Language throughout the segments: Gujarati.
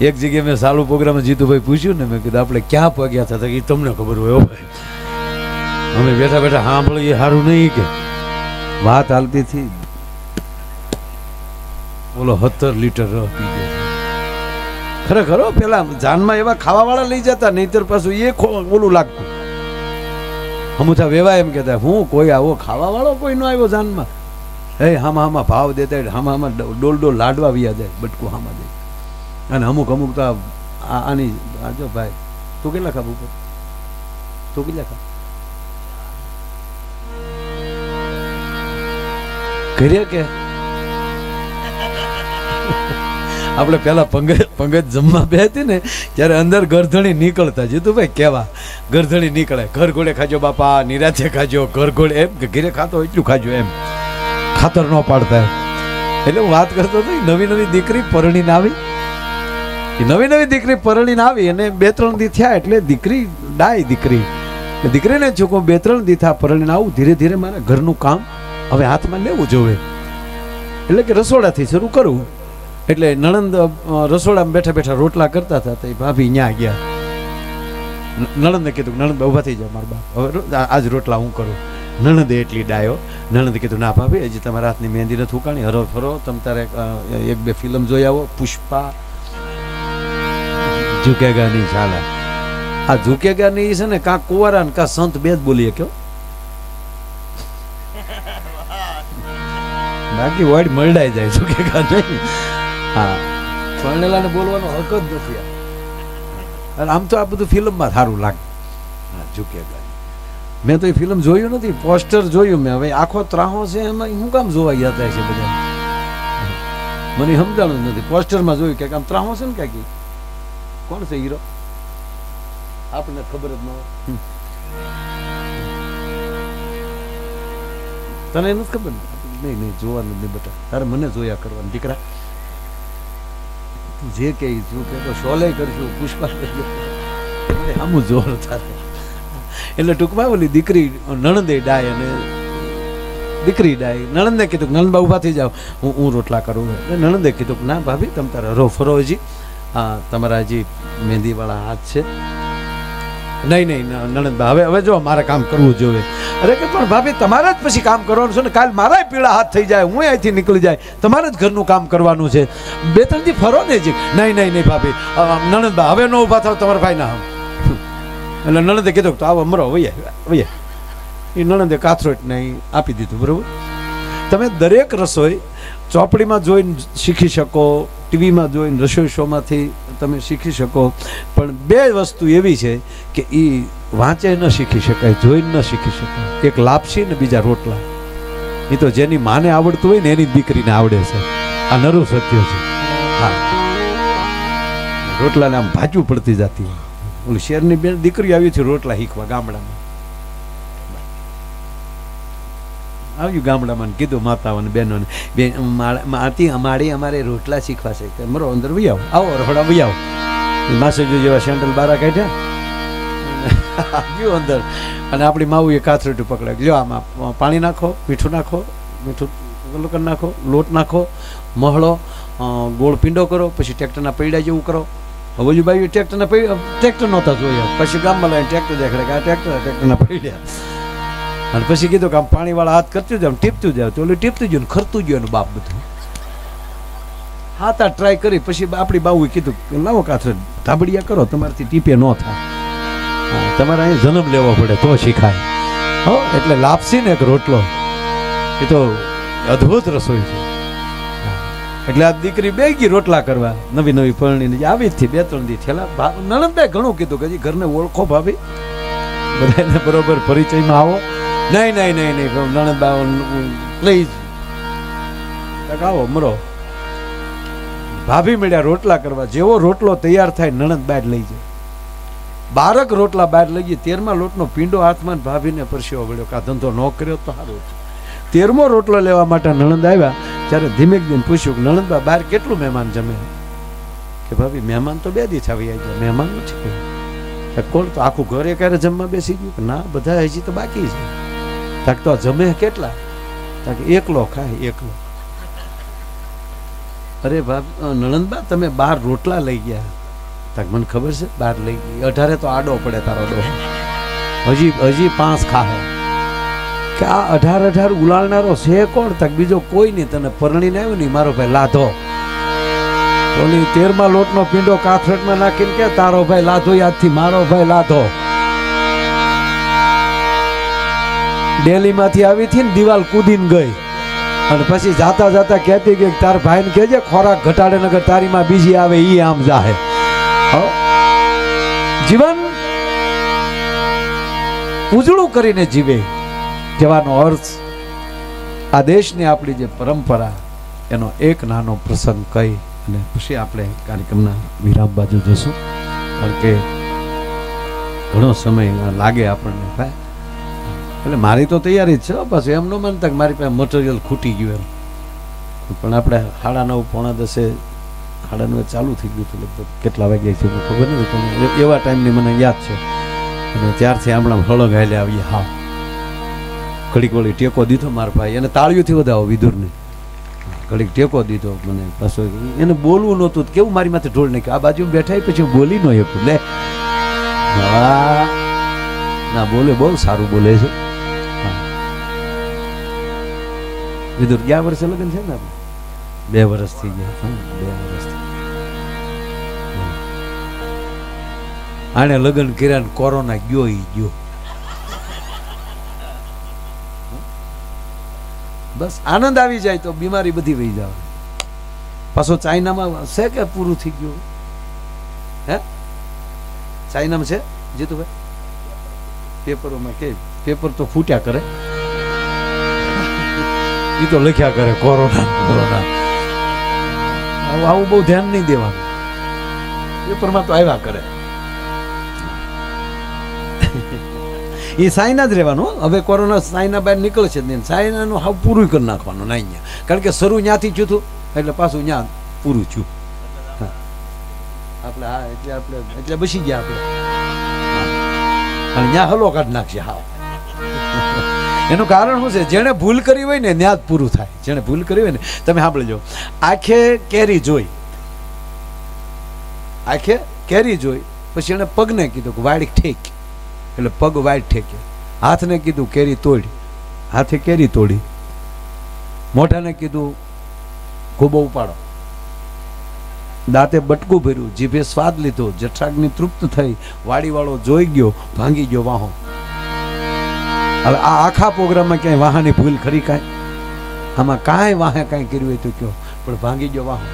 એક જગ્યાએ મેં સાલું પ્રોગ્રામ જીતુભાઈ પૂછ્યું ને, મેં કીધું આપણે ક્યાં પગ્યા હતા? એ તમને ખબર હોય ભાઈ, અમે બેઠા બેઠા સાંભળીએ સારું નહીં કે વાત હાલતી હતી. બોલો 70 લીટર રહ પી ગયો. ખરેખર પેલા જાનમાં એવા ખાવાવાળા લઈ જતા, નહીતર પાછું એ ઓલું લાગતું. હમુથા વેવા એમ કહેતા, હું કોઈ આવો ખાવાવાળો કોઈ ન આવ્યો જાનમાં. હે હામાં ભાવ દેતા, હામાં ડોલ લાડવા વિયા જાય, બટકું હામાં દે. અને અમુક તો આની જો ભાઈ તું કેટલા ખાવું પડે? તું કેટલા ખા કરીએ કે આપણે પેલા પંગત જમવા બે હતી ને ત્યારે અંદર ગરધણી નીકળતા. જીતુભાઈ કેવા ગરધણી નીકળે, ઘર ઘોડે ખાજો બાપા, નિરાતે ખાજો, ઘર ઘોડે એમ કે ઘરે ખાતો એટલું ખાજો, એમ ખાતર ન પાડતા. એટલે હું વાત કરતો હતો, નવી દીકરી પરણીને આવી, નવી દીકરી પરણીને આવી અને 2-3 દી થયા એટલે દીકરી ડાય દીકરીને છોકરો 2-3 દી થયા પરણીને આવું, ધીરે ધીરે મારા ઘરનું કામ હવે હાથમાં લેવું જોવે, એટલે કે રસોડાથી શરૂ કરવું. એટલે નણંદ રસોડામાં બેઠા બેઠા રોટલા કરતા હતા, તો ભાભી ન્યા ગયા. નણંદને કીધું, નણંદ ઊભા થઈ જાવ મારા બાપ, હવે આજ રોટલા હું કરું. નણંદે એટલી ડાયો, નણંદે કીધું ના ભાભી હજી તમારા હાથની મહેંદી નથી ઉકાણી, હરો ફરો તમે તારે 1-2 ફિલ્મ જોઈ આવો, પુષ્પા, ઝુકેગા નહીં ચાલે. આ ઝુકેગા નહીં છે ને કાં કુંવારા ને કાં સંત બે જ બોલીએ કયો, બાકી વર્ડ મળડાઈ જાય. ઝુકેગા નહીં, હા પરણેલા ને બોલવાનો હક જ નથી. અને આમ તો આ બધું ફિલ્મમાં સારું લાગે. ઝુકેગા મેં તો એ ફિલ્મ જોયું નથી, પોસ્ટર જોયું મેં. હવે આખો ત્રાહો છે એમાં શું કામ જોવા જતા છે બધા, મને સમજાણું નથી. પોસ્ટરમાં જોયું કે આમ ત્રાહો છે ને ક્યાંક, કોણ છે હીરો આપણને ખબર જ ન હોય. તને નથી ખબર? નહીં જોવાનું નહીં બેટા, તારે મને જોયા કરવાનું. દીકરા તું જે કે તું કે શોલે કરશું, પુષ્પા આમું જોર તારે. એટલે ટૂંકમાં ઓલી દીકરી નણંદે ડાય અને દીકરી ડાય. નણંદે કીધું નણંદબા ઊભા થઈ જાવ, હું રોટલા કરું. એટલે નણંદે કીધું ના ભાભી તમે તારે હરો ફરો, હજી હા તમારા હજી મહેંદીવાળા હાથ છે. નહીં નણંદબા હવે જો મારે કામ કરવું જોઈએ. અરે કે પણ ભાભી તમારે જ પછી કામ કરવાનું છે ને, કાલ મારા પીળા હાથ થઈ જાય, હું અહીંથી નીકળી જાય, તમારે જ ઘરનું કામ કરવાનું છે. 2-3 દી ફરો ને જી. નહીં ભાભી, નણંદબા હવે ન ઊભા થાવ, તમારા ભાઈ ના. એટલે નણંદે કીધું તો આવો મરો વૈયા. એ નણંદે કાથરોટ નહીં આપી દીધું. બરોબર, તમે દરેક રસોઈ ચોપડીમાં જોઈને શીખી શકો, ટીવીમાં જોઈને રસોઈ શોમાંથી તમે શીખી શકો, પણ 2 વસ્તુ એવી છે કે એ વાંચે ન શીખી શકાય, જોઈને ન શીખી શકાય. એક લાપસી ને બીજા રોટલા. એ તો જેની માને આવડતું હોય ને એની દીકરીને આવડે છે. આ નરું સત્ય છે. હા, રોટલાને આમ ભાજવું પડતી જતી હોય. ઓલી શેરની બેન દીકરી આવી છે રોટલા શીખવા ગામડામાં, આવ્યું ગામડામાં, કીધું માતાઓને બહેનોને, બેન અમારે રોટલા શીખવા છે. કે મરો અંદર વહી આવો રખડા વહી આવો. માસેજી જેવા સેન્ડલ બારા કાઢ્યા, ગયો અંદર. અને આપણી માવું એ કાથરેટું પકડાય, જો આમાં પાણી નાખો, મીઠું નાખો, મીઠું નાખો, લોટ નાખો, મહળો, ગોળ પીંડો કરો, પછી ટ્રેક્ટરના પૈડા જેવું કરો. હવે બાઈ ટ્રેક્ટર નહોતા જોયા, પછી ગામમાં લાવીને ટ્રેક્ટર દેખાડે કે આ ટ્રેક્ટરના પૈડ્યા. અને પછી કીધું કે આમ પાણીવાળા હાથ કરતું જાય, ટીપતું જાય, તો ઓલું ટીપતું ગયું ને ખરતું ગયું એનું બાપ બધું. હાથ ટ્રાય કરી, પછી આપણી બાઉએ કીધું કે લાવો કાથરે ધાબડિયા કરો, તમારાથી ટીપે ન થાય, તમારે અહીં જન્મ લેવો પડે તો શીખાય. હો એટલે લાપસી ને એક રોટલો એ તો અદ્ભુત રસોઈ છે. એટલે આ દીકરી બે ગઈ રોટલા કરવા, નવી પરણીને આવી જ થી 2-3 દી થયેલા. નણંદે ઘણું કીધું કે હજી ઘરને ઓળખો ભાભી, બધાને બરોબર પરિચયમાં આવો. નહીં નણંદબા પ્લીઝ આવો મરો. ભાભી મળ્યા રોટલા કરવા. જેવો રોટલો તૈયાર થાય નણંદ બહાર લઈ જાય. 12 રોટલા બહાર લઈ ગઈ. 13મા લોટનો પીંડો હાથમાં ભાભીને પરસ્યો વળ્યો કે આ ધંધો ન કર્યો તો સારું. 13મો રોટલો લેવા માટે નણંદ આવ્યા ત્યારે ધીમે પૂછ્યું કે નણંદબા બહાર કેટલું મહેમાન જમે? કે ભાભી મહેમાન તો 2 દી આવી જાય, મહેમાન નથી. કોણ તો આખું ઘરે ક્યારે જમવા બેસી ગયું? કે ના બધા હજી તો બાકી છે. તાક તો જમે કેટલા? તાકે એકલો ખાય, એકલો. અરે બાપ નણંદબા તમે 12 રોટલા લઈ ગયા. તક મને ખબર છે 12 લઈ ગઈ. 18 તો આડો પડે તારો ડો. હજી 5 ખાહે કે આ 18 ઉલાળનારો છે કોણ? તક બીજો કોઈ નહીં. તને પરણીને આવ્યો નહીં મારો ભાઈ લાધો. ઓલી 13મા લોટનો પીંડો કાથરટમાં નાખીને કે તારો ભાઈ લાધો યાદથી મારો ભાઈ લાધો. ડેલીમાંથી આવી હતી ને દિવાલ કૂદીને ગઈ અને પછી જાતા જાતા કહેતી કે તાર ભાઈને કહેજે ખોરાક ઘટાડે નગર તારી માં બીજી આવે ઈ આમ જાહે. જીવન ઉજળું કરીને જીવે કહેવાનો અર્થ આ દેશની આપણી જે પરંપરા એનો એક નાનો પ્રસંગ કહી અને પછી આપણે કાર્યક્રમના વિરામ બાજુ જશું. કારણ કે ઘણો સમય લાગે આપણને ભાઈ. એટલે મારી તો તૈયારી જ છે બસ. એમ ન માનતા કે મારી પાસે મટીરિયલ ખૂટી ગયું એમ. પણ આપણે 9:30 પોણા 10 9:30 ચાલુ થઈ ગયું હતું. લગભગ કેટલા વાગ્યા છે ખબર નથી પણ એવા ટાઈમની મને યાદ છે. અને ત્યારથી હમણાં હળંગ હાલે આવીએ. હા ઘડીક વળી ટેકો દીધો મારા ભાઈ. એને તાળીઓથી વધાવો વિદુરને. ઘડીક ટેકો દીધો મને. પાછો એને બોલવું નહોતું કેવું મારી માથે ઢોળ નાખ્યું. આ બાજુ બેઠા પછી હું બોલી ન શકું. લે ના બોલે બહુ સારું બોલે છે. વિદુર 11 વર્ષે લગ્ન છે ને આપણે 2 વર્ષ થઈ ગયા. 2 વર્ષ આને લગ્ન કર્યા ને કોરોના ગયો ઈ ગયો. બસ આનંદ આવી જાય તો બીમારી બધી વહી જાય. પાછો ચાઇનામાં છે કે પૂરું થઈ ગયું? હે ચાઇનામાં છે જીતુભાઈ? પેપરોમાં કે પેપર તો ફૂટ્યા કરે. એ તો લખ્યા કરે કોરોના કોરોના. આવું બહુ ધ્યાન નહીં દેવાનું. પેપરમાં તો આવ્યા કરે. એ સાયના જ રહેવાનું. હવે કોરોના સાયના બહાર નીકળશે જ નહીં. સાયનાનું હાવ પૂરું કરી નાખવાનું ના અહીંયા. કારણ કે શરૂ ત્યાંથી થયું હતું એટલે પાછું ત્યાં પૂરું થયું. આપણે હા એટલે બસી ગયા આપણે. અને ત્યાં હલો કાઢ નાખશે. હા એનું કારણ શું છે? જેણે ભૂલ કરી હોય ને ત્યાં જ પૂરું થાય. જેણે ભૂલ કરી હોય ને તમે સાંભળજો. આંખે કેરી જોઈ પછી એને પગને કીધું કે વાડી ઠેક એટલે પગ વાડ ઠેક્યો. હાથને કીધું કેરી તોડી હાથે કેરી તોડી. મોઢાને કીધું ગોબો ઉપાડો. દાંતે બટકું ભર્યું. જીભે સ્વાદ લીધો. જઠરાગ્નિ તૃપ્ત થઈ. વાડીવાળો જોઈ ગયો ભાંગી ગયો વાહો. હવે આ આખા પ્રોગ્રામમાં ક્યાંય વાહાની ભૂલ ખરી? કાંઈ આમાં કાંઈ વાહે કાંઈ કર્યું હોય તો કયો પણ ભાંગી ગયો વાહો.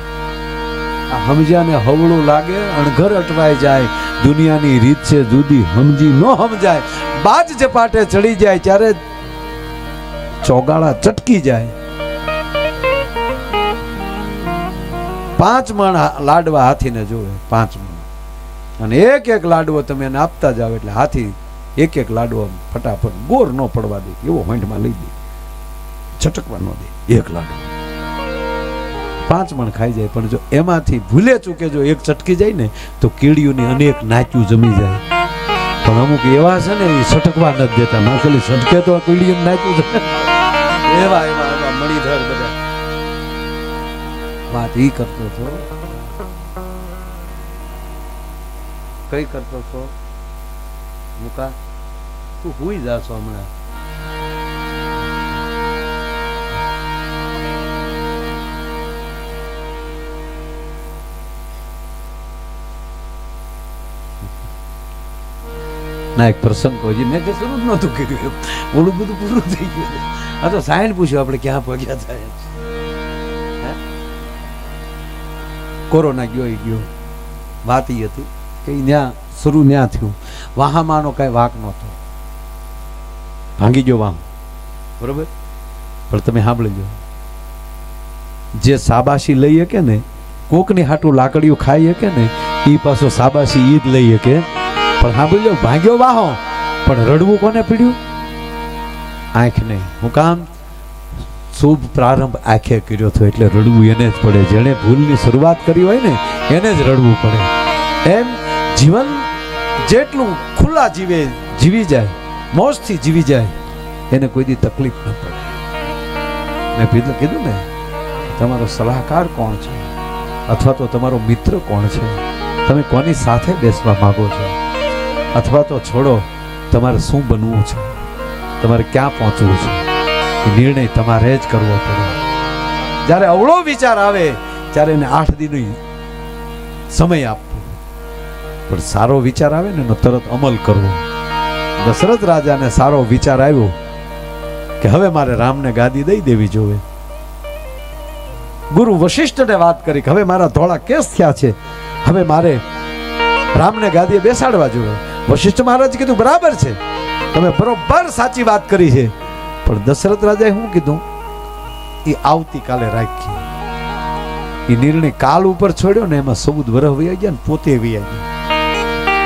આ સમજ્યાને હવળું લાગે અણઘર અટવાઈ જાય. દુનિયાની રીત છે જુદી સમજી ન સમજાય. બાજ ઝપાટે ચડી જાય ત્યારે ચોગાળા ચટકી જાય. 5 મણ લાડવા હાથીને જોવે. 5 મણ અને એક લાડવો તમે એને આપતા જાવ એટલે હાથી એક લાડવો ફટાફટ ગોર ન પડવા દે એવો હોંઠમાં લઈ દે. છટકવા ન દે. એક લાડવો 5 મણ ખાઈ જાય. પણ જો એમાંથી ભૂલે ચૂકે જો એક ચટકી જાય ને તો કીડીઓની અનેક નાચ્યું જમી જાય. પણ અમુક એવા છે ને એ છટકવા નથી દેતા. માથેલી છટકે તો કીડીઓને નાચ્યું જમે. એવા મણીધર બધા. વાત ઈ કરતો છો. કઈ કરતો છો મુકા? તું હુઈ જાશો હમણાં. ના એક પ્રસંગ કહું. મેં તો શરૂ જ નહોતું કર્યું. ઓલું બધું પૂરું થઈ ગયું. આ તો સાયન પૂછ્યું આપણે ક્યાં પગ્યા થાય. કોરોના ગયો. વાત એ હતી કે ત્યાં શરૂ ત્યાં થયું. વાહામાંનો કાંઈ વાક નહોતો. ભાંગી ગયો વાહ. બરોબર. પણ તમે સાંભળજો. જે સાબાશી લઈ શકે ને કોકની હાટું લાકડીઓ ખાઈ શકે ને એ પાછો સાબાશી ઈ જ લઈ શકે. પણ સાંભળજો ભાંગ્યો વાહો પણ રડવું કોને પીડ્યું? આંખને. હું કામ? શુભ પ્રારંભ આંખે કર્યો હતો એટલે રડવું એને જ પડે. જેણે ભૂલની શરૂઆત કરી હોય ને એને જ રડવું પડે. એમ જીવન જેટલું ખુલ્લા જીવી જાય મોજથી જીવી જાય એને કોઈ દી તકલીફ ન પડે. મેં કીધું ને તમારો સલાહકાર કોણ છે? અથવા તો તમારો મિત્ર કોણ છે, તમે કોની સાથે બેસવા માંગો છો, અથવા તો છોડો તમારે શું બનવું છે, તમારે ક્યાં પહોંચવું છે, એ નિર્ણય તમારે જ કરવો પડે. જ્યારે અવળો વિચાર આવે ત્યારે એને 8 દિનનો સમય આપવો, પણ સારો વિચાર આવે ને એનો તરત અમલ કરવો. દશરથ રાજાને સારો વિચાર આવ્યો કે હવે મારે રામને ગાદી દઈ દેવી જોઈએ. ગુરુ વશિષ્ઠને વાત કરી કે હવે મારા ધોળા કેસ થયા છે, હવે મારે રામને ગાદીએ બેસાડવા જોઈએ. વશિષ્ઠ મહારાજ કીધું બરાબર છે, તમે બરોબર સાચી વાત કરી છે, પણ દશરથ રાજાએ શું કીધું એ આવતીકાલે રાખી. એ નિર્ણય કાલ ઉપર છોડ્યો ને એમાં 14 વર્ષ વહી ગયા ને પોતે વહી ગયા.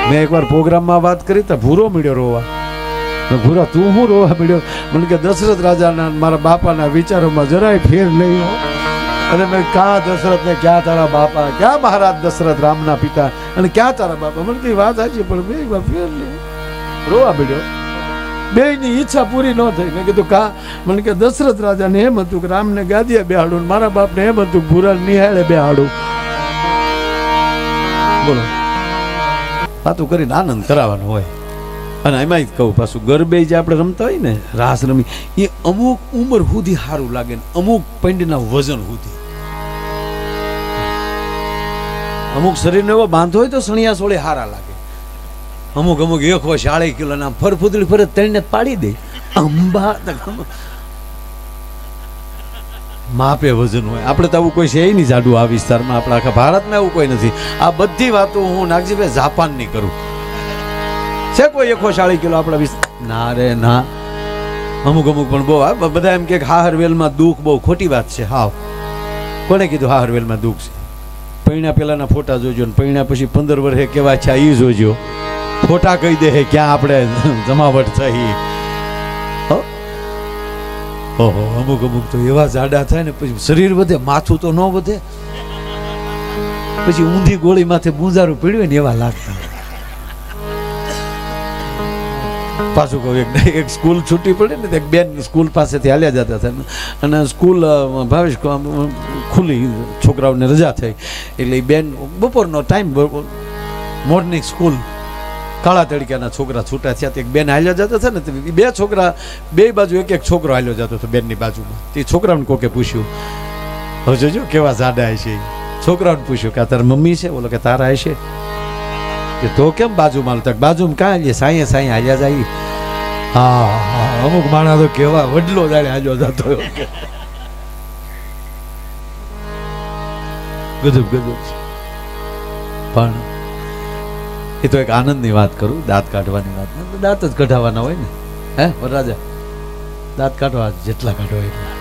મેં એકવાર પ્રોગ્રામમાં વાત કરી તો ભૂરો મળ્યો રોવા. ભૂરા તું શું રોવા મળ્યો? મને કે દશરથ રાજાના મારા બાપાના વિચારોમાં જરાય ફેર નહીં હો. અને મેં ક્યાં દશરથ ને ક્યાં તારા બાપા, ક્યાં મહારાજ દશરથ રામના પિતા અને ક્યાં તારા બાપા? મને કઈ વાત સાચી, પણ બે એકવાર ફેર નહીં. રોવા મળ્યો. બેયની ઈચ્છા પૂરી ન થઈ. મેં કીધું કા? મને કે દશરથ રાજાને એમ હતું કે રામને ગાદીએ બેહાડું, મારા બાપને એમ હતું કે ભૂરા નિહાળે બેહાડું. બોલો, વાતું કરીને આનંદ કરાવવાનો હોય. અને એમાં જ કહું પાછું ગરબે જે આપણે રમતા હોય ને, રાસ રમી, એ અમુક ઉંમર સુધી સારું લાગે ને અમુક પંડના વજન સુધી. અમુક શરીરને એવો બાંધો હોય તો સણિયા સોળે હારા લાગે. અમુક 1 વર્ષ 40 કિલો ના ફરફુદડી ફરે તળીને પાડી દે. અંબા માપે વજન હોય. આપણે તો આવું કોઈ છે નહીં જાડું આ વિસ્તારમાં, આપણા આખા ભારતમાં એવું કોઈ નથી. આ બધી વાતો હું નાગજીભાઈ જાપાનની કરું. છે કોઈ 1 વર્ષ 40 કિલો આપણા વિસ્તાર? ના રે ના. અમુક પણ બહુ બધા એમ કે હાહરવેલમાં દુઃખ બહુ ખોટી વાત છે. હાવ કોને કીધું હાહરવેલમાં દુઃખ છે? પૈણા પેલાના ફોટા જોજો ને પૈણા પછી 15 વર્ષે કેવા છે એ જોજો. ફોટા કહી દે ક્યાં આપણે જમાવટ થઈ. ઓહો, અમુક તો એવા જાડા થાય ને પછી શરીર વધે, માથું તો ન વધે, પછી ઊંધી ગોળી માથે બુંજારું પીડ્યું ને એવા લાગતા. પાછું કહું, એક સ્કૂલ છૂટી પડી ને, એક બેન સ્કૂલ પાસેથી હાલ્યા જતા હતા અને સ્કૂલ ભાવેશ ખુલ્લી, છોકરાઓને રજા થઈ એટલે એ બેન બપોરનો ટાઈમ, મોર્નિંગ સ્કૂલ, કાળા તડક્યાના છોકરા છૂટા થયા. એક બેન હાલ્યા જતા હતા ને, 2 છોકરા, 2 બાજુ એક છોકરો હાલ્યો જતો હતો બેનની બાજુમાં. તે છોકરાઓને કોકે પૂછ્યું, હવે જોજો કેવા જાડા છે. છોકરાઓને પૂછ્યું કે આ તારી મમ્મી છે? બોલો કે તારા હશે. કે તો કેમ બાજુમાં હાલતા? બાજુમાં કાં હાલીએ? સાંયે હાલ્યા જાય. હા, અમુક માણસ તો કેવા વડલો જાણે હાલ્યો જતો. ગજબ છે. પણ એ તો એક આનંદની વાત કરું, દાંત કાઢવાની વાત. દાંત જ કઢાવવાના હોય ને, હે વરરાજા? દાંત કાઢવા જેટલા કાઢો એટલા.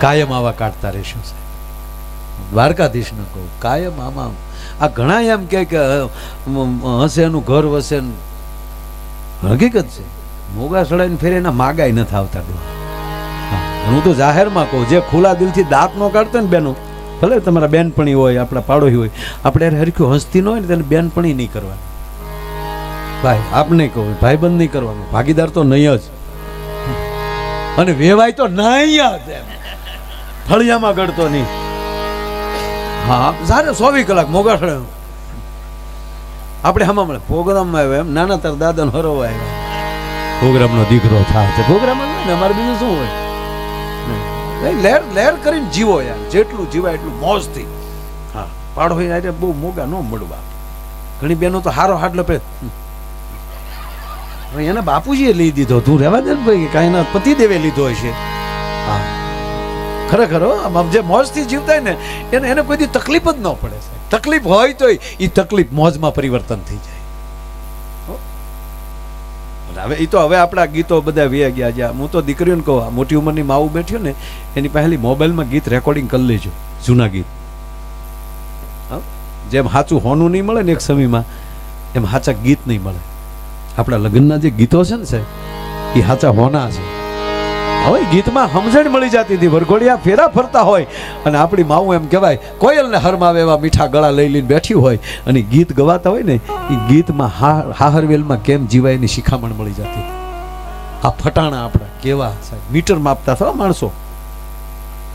કાયમ આવા કાઢતા રહેશો. દ્વારકાધીશને કહું, કાયમ આમાં. આ ઘણા એમ કે હશે એનું ઘર વસે. હકીકત છે, મોગા સડાઈને ફેરે એના માગાય નથી આવતા. હું તો જાહેરમાં કહું, જે ખુલ્લા દિલથી દાંત ન કાઢતા ને બેનો, ભલે તમારા બેનપણી હોય, આપણા પાડોશી હોય, આપણે યાર હરખ્યું હસતી ન હોય ને તેને બેનપણી નહીં કરવાની. ભાઈ આપણે કહું, ભાઈબંધ નહીં કરવાનું, ભાગીદાર તો નહીં જ, અને વેવાય તો નહીં જ. ફળિયામાં ગળતો નહીં. હા, સારે 24 કલાક મોગા સડે. આપણે હમણાં મળે પ્રોગ્રામમાં આવ્યા એમ, નાના તાર દાદાનો હરોવા આવ્યા, પ્રોગ્રામનો દીકરો થાય છે. પ્રોગ્રામમાં ને અમારે બીજું શું હોય? લહેર કરીને જીવો યાર, જેટલું જીવાય એટલું મોજથી. હા, પાડો હોય બહુ મોગા ન મળવા. ઘણી બહેનો તો હારો હાડલો પે એને બાપુજીએ લઈ દીધો. તું રહેવા દે ને ભાઈ, કાંઈ એના પતિદેવે લીધો હશે. હા, ખરેખર જે મોજથી જીવતા હોય ને એને કોઈ દી તકલીફ જ ન પડે. તકલીફ હોય તો એ તકલીફ મોજમાં પરિવર્તન થઈ જાય. હવે આપણા ગીતો બધા વ્યા ગયા. હું તો દીકરીઓને કહું, મોટી ઉંમરની માવું બેઠ્યું ને એની પહેલી મોબાઈલમાં ગીત રેકોર્ડિંગ કરી લેજો, જૂના ગીત. જેમ સાચું હોનું નહીં મળે ને એક સમયમાં, એમ સાચા ગીત નહીં મળે. આપણા લગ્નના જે ગીતો છે ને સાહેબ, એ સાચા હોના છે. હવે ગીતમાં સમજણ મળી જતી હતી. વરઘોડિયા ફેરા ફરતા હોય અને આપણી માવું એમ કહેવાય કોયલને હરમાવે એવા મીઠા ગળા લઈ લઈને બેઠી હોય અને ગીત ગવાતા હોય ને, એ ગીતમાં હાહરવેલમાં કેમ જીવાય એની શિખામણ મળી જતી. આ ફટાણા આપણા કેવા સાહેબ મીટર માપતા હતા માણસો,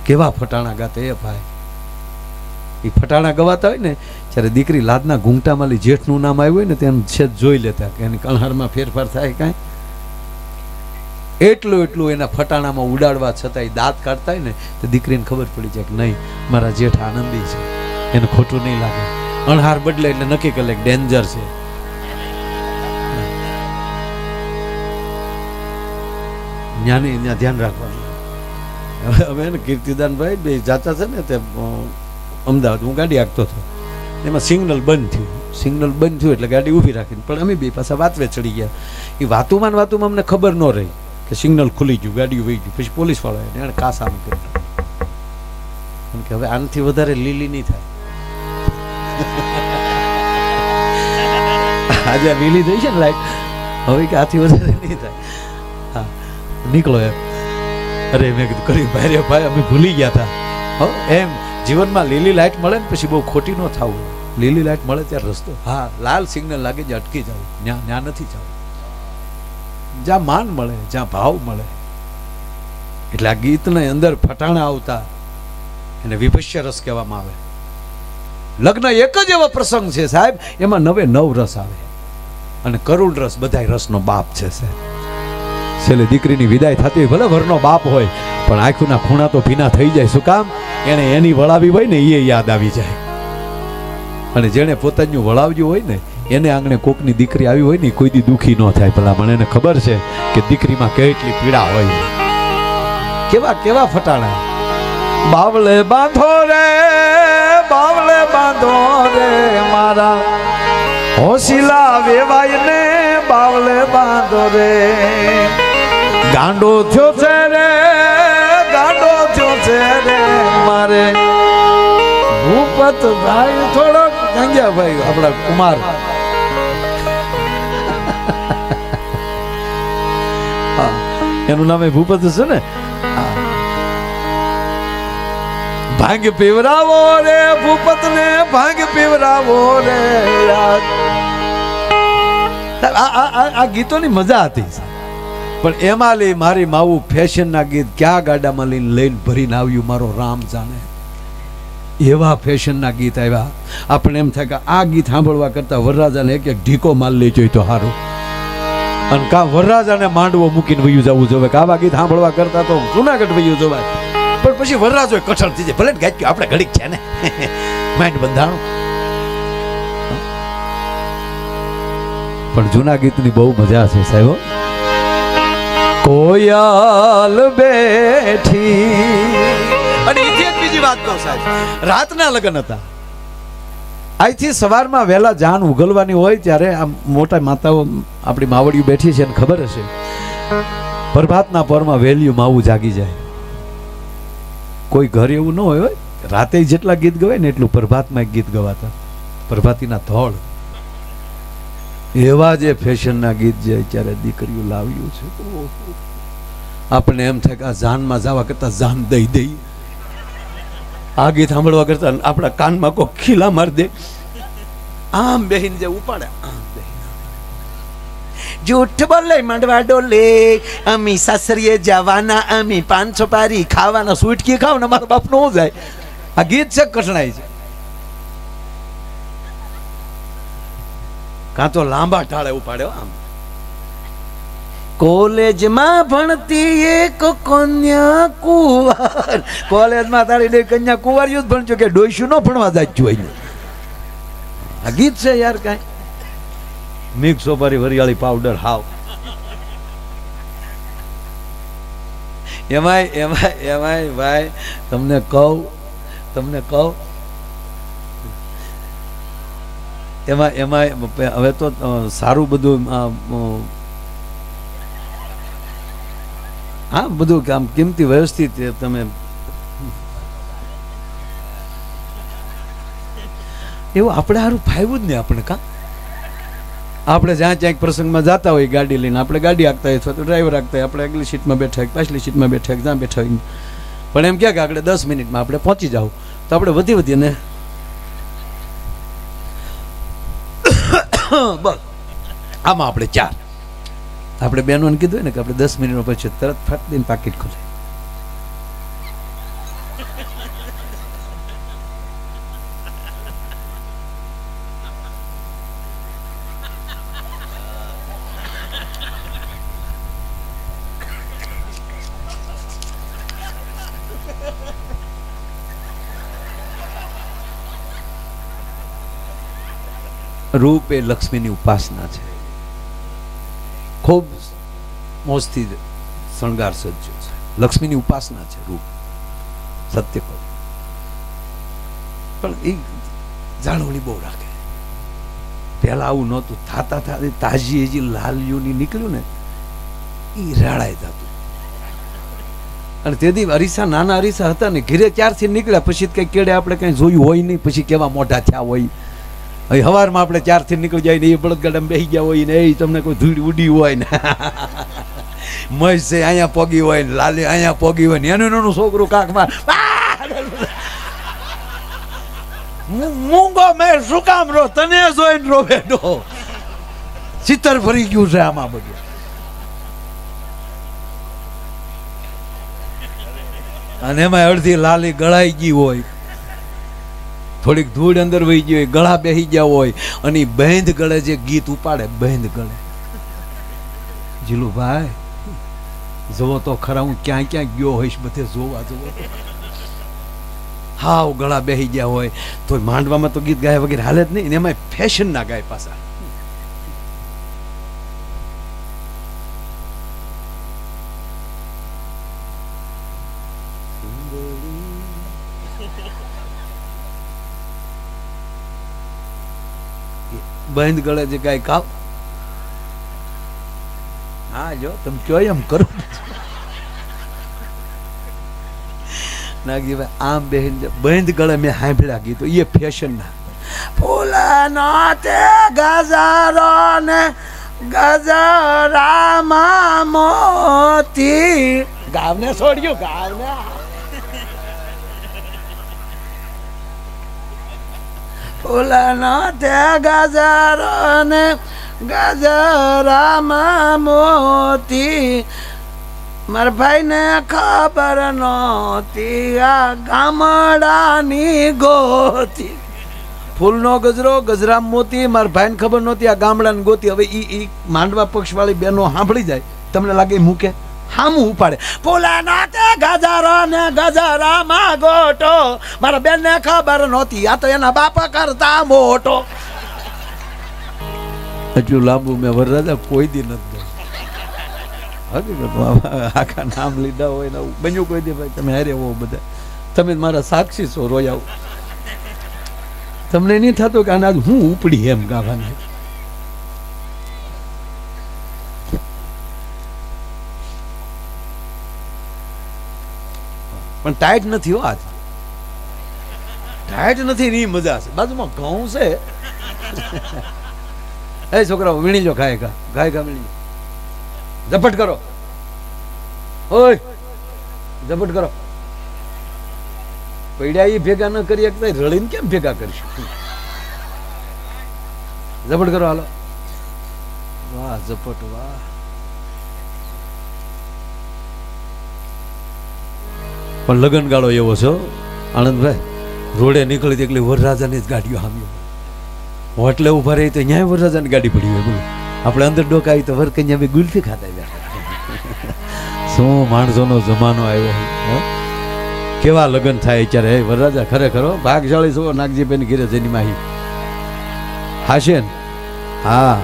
કેવા ફટાણા ગાતે એ ભાઈ. એ ફટાણા ગવાતા હોય ને ત્યારે દીકરી લાદના ઘૂંઘટામાં લી જેઠનું નામ આવ્યું હોય ને તેમ છેદ જોઈ લેતા કે એની કણહારમાં ફેરફાર થાય કાંઈ. એટલું એના ફટાણામાં ઉડાડવા છતાંય દાંત કાઢતા હોય ને તો દીકરીને ખબર પડી જાય કે નહીં મારા જેઠ આનંદી છે, એને ખોટું નહીં લાગે. અણહાર બદલે એટલે નક્કી કરે કે ડેન્જર છે. જ્ઞાની ત્યાં ધ્યાન રાખવાનું. હવે ને કીર્તિદાનભાઈ બે જાતા છે ને તે અમદાવાદ, હું ગાડી હાંકતો હતો, એમાં સિગ્નલ બંધ થયું એટલે ગાડી ઊભી રાખીને પણ અમે બે પાછા વાતવે ચડી ગયા. એ વાતુમાં અમને ખબર ન રહી કે સિગ્નલ ખુલી ગયું, ગાડી વહી ગયું. પછી પોલીસ વાળો એને કાસાનું કર્યું કે હવે આનાથી વધારે લીલી નહીં થાય. આજે લીલી થઈ છે ને લાઈટ, હવે કે આથી વધારે નહીં થાય. હા નીકળો એમ. અરે મેં કીધું કરી ભાઈ અમે ભૂલી ગયા હતા. એમ જીવનમાં લીલી લાઈટ મળે ને પછી બહુ ખોટી ન થવું. લીલી લાઈટ મળે ત્યારે રસ્તો, હા લાલ સિગ્નલ લાગે જ્યાં અટકી જવું, ત્યાં નથી જવું. જ્યાં માન મળે, જ્યાં ભાવ મળે. એટલે આ ગીતને અંદર ફટાણા આવતા એને વિભસ્ય રસ કહેવામાં આવે. લગ્ન એક જ એવો પ્રસંગ છે સાહેબ, એમાં 9 રસ આવે અને કરુણ રસ બધાય રસનો બાપ છે સાહેબ. છેલ્લે દીકરીની વિદાય થતી હોય, ભલે વરનો બાપ હોય, પણ આંખોના ખૂણા તો ભીના થઈ જાય. શું કામ? એને એની વળાવી હોય ને એ યાદ આવી જાય. અને જેને પોતાનું વળાવ્યું હોય ને એને આંગણે કોકની દીકરી આવી હોય ને કોઈ દી દુખી ન થાય. ભલા મને એને ખબર છે કે દીકરીમાં કેટલી પીડા હોય. કેવા ફટાણા. બાવલે બાંધો રે મારા હોશિલા વેવાય ને બાવલે બાંધો રે. ગાંડો થયો છે રે મારે ભૂપત ભાઈ થોડોક ગંજા ભાઈ આપણા કુમાર. એનું નામ ભૂપત છે ને. ભાંગ પીવરાવો રે ભૂપત ને, ભાંગ પીવરાવો રે. આ ગીતોની મજા હતી પણ એમાં લઈ મારી માવું ફેશનના ગીત ક્યાં ગાડામાં લઈને ભરીને આવ્યું મારો રામ જાણે. એવા ફેશનના ગીત આવ્યા. આપણે એમ થાય કે આ ગીત સાંભળવા કરતા વરરાજાને એક ઢીકો માલ લઈ જોઈ તો સારું. અને કા વરરાજાને માંડવો મૂકીને વયું જવું જોવે. કે આવા ગીત સાંભળવા કરતા તો જુનાગઢ વયું જોવાય. પણ પછી વરરાજો કઠણ થઈ જાય. ભલે ગાય આપણે ઘડીક છે ને માઇન્ડ બંધાણું. પણ જૂના ગીતની બહુ મજા છે સાહેબ. કોયલ બેઠી. અને બીજી વાત કહું સાહેબ, રાતના લગ્ન હતા. અહીંથી સવારમાં વહેલા જાન ઉગલવાની હોય ત્યારે આ મોટા માતાઓ આપણી માવડીઓ બેઠી છે, એને ખબર હશે. પ્રભાતના પરમાં વહેલ્યું માવું જાગી જાય. કોઈ ઘર એવું ન હોય, રાતે જેટલા ગીત ગવાય ને એટલું પ્રભાતમાં એક ગીત ગવાતા. પ્રભાતીના ધોળ. એવા જે ફેશનના ગીત જે અત્યારે દીકરીઓ લાવ્યું છે, આપણે એમ થાય કે આ જાનમાં જવા કરતા જાન દઈ દઈએ. આ ગીત સાંભળવા કરતા આપણા કાનમાં કોઈ ખીલા મારી દે. આમ બેહીન જે ઉપાડે આમ જૂઠ બોલે માંડવા ડોલે, અમી સાસરીએ જવાના, અમી 500 પારી ખાવાના, સુટકી ખાવ ને મારા બાપ નો જાય. આ ગીત છે કઠણાઈ છે. કાં તો લાંબા ટાળે ઉપાડ્યો. આમ કોલેજમાં ભણતી એક કન્યા કુંવર. કોલેજમાં તારી બે કન્યા કુંવારીઓ જ ભણજો કે ડોઈશું ન ભણવા જાય જોઈએ. આ ગીત છે યાર. કાંઈ મિક્સ સોપારી વરિયાળી પાવડર હાવ. એમાંય ભાઈ તમને કહું એમાં હવે તો સારું બધું હા બધું આમ કિંમતી વ્યવસ્થિત તમે એવું આપણે સારું ફાવ્યું જ નહીં. આપણે કાં આપણે જ્યાં ક્યાંક પ્રસંગમાં જતા હોય ગાડી લઈને, આપણે ગાડી હાંકતા હોય અથવા તો ડ્રાઈવર હાંકતા હોય, આપણે આગલી સીટમાં બેઠા હોય, પાછલી સીટમાં બેઠા હોય, જ્યાં બેઠા હોય. પણ એમ ક્યાં કે આપણે 10 મિનિટમાં આપણે પહોંચી જાવ તો આપણે વધીને બસ આમાં આપણે 4 આપણે બહેનોને કીધું ને કે આપણે 10 મિનિટ પછી તરત ફાટ દઈને પાકીટ ખોલે. રૂપ એ લક્ષ્મીની ઉપાસના છે. ખૂબ મોજથી શણગાર સજ્જો છે. લક્ષ્મીની ઉપાસના છે રૂપ. સત્ય કહું પણ એ જાળવણી બહુ રાખે. પહેલા આવું નહોતું. થાતા થાતી તાજી હજી લાલિયોની નીકળ્યું ને એ રાડાઈ જતું. અને તેથી અરીસા નાના અરીસા હતા ને ઘીરે ત્યારથી નીકળ્યા પછી કઈ કેડે આપણે કઈ જોયું હોય નહીં. પછી કેવા મોઢા થયા હોય. હવે સવારમાં આપણે 4 થી નીકળી જાય ને એ બળદગાડામાં બેસી ગયા હોય ને એ તમને કોઈ ધૂળ ઉડી હોય ને મસ્ત છે અહીંયા પોગી હોય ને લાલી અહીંયા પોગી હોય ને એનું નાનું છોકરું કાકમાં મૂંગો મેં શું કામ રો તને જોઈને રો બેઠો. ચિત્તર ફરી ગયું છે આમાં બધું. અને એમાં અડધી લાલી ગળાઈ ગઈ હોય, થોડીક ધૂળ અંદર વહી ગઈ હોય, ગળા બેસી ગયા હોય અને બેંધ ગળે જે ગીત ઉપાડે બેંધ ગળે. જીલુભાઈ જોવો તો ખરા હું ક્યાં ક્યાં ગયો હોઈશ બધે જોવા જોવો. હાવ ગળા બેસી ગયા હોય તો માંડવામાં તો ગીત ગાય વગેરે હાલે જ નહીં. એમાં ફેશન ના ગાય પાછા. બંધ ગળે જે ગાય કાવ. હા જો તમે કયો એમ કરો નાગજીભાઈ આમ બેન બંધ ગળે મેં સાંભળ્યા ગીતો એ ફેશન ના. ફૂલનો તે ગજારો ને ગજરામાં મોતી. ગાવને છોડ્યું ગાવને. ફૂલનો તે ગજારો ને ગજરામાં મોતી. મારા ભાઈ ને ખબર નહોતી આ ગામડાની ગોતી. ફૂલનો ગજરો ગજરામ મોતી. મારા ભાઈ ને ખબર નહોતી આ ગામડાની ગોતી. હવે ઈ માંડવા પક્ષ વાળી બેનો સાંભળી જાય તમને લાગે મૂકે હામું ઉપાડે. ફૂલનો તે ગજારો ને ગજરામાં ગોટો. મારા બેન ને ખબર નહોતી આ તો એના બાપા કરતા મોટો. એટલું લાંબુ મેં વરરાજા કોઈ દી નથી. આખા નામ લીધા હોય ને બન્યું કોઈ દે ભાઈ તમે હારે હો બધા. તમે મારા સાક્ષી છો રોયા. તમને નહીં થતું કે આના હું ઉપડી એમ ગાવાની. પણ ટાઈટ નથી હો આજ. ટાઈટ નથી ની મજા છે. બાજુમાં ઘઉં છે. એ છોકરાઓ વીણી લો ગાયકા ગાયકા વીણી લો. ઝપટ કરો. ઓય ઝપટ કરો. પૈડા એ ભેગા ન કરી શકતા રળીને કેમ ભેગા કરીશું. ઝપટ કરો હાલો. વાહ ઝપટ વાહ. પણ લગન ગાળો એવો છો આનંદભાઈ. રોડે નીકળી એકલી વરરાજાની જ ગાડીઓ હામી. હોટલે ઉભા રહી તો ન્યાય વરરાજાની ગાડી પડી હોય. બોલો આપણે અંદર ડોકાવી તો વર કન્યા બી ગુલ્ફી ખાતા ગયા. શું માણસોનો જમાનો આવ્યો. કેવા લગ્ન થાય અત્યારે. હે વરરાજા ખરેખર ભાગશાળી છો. નાગજીભાઈ ઘેરે જઈને માહી હાશે ને. હા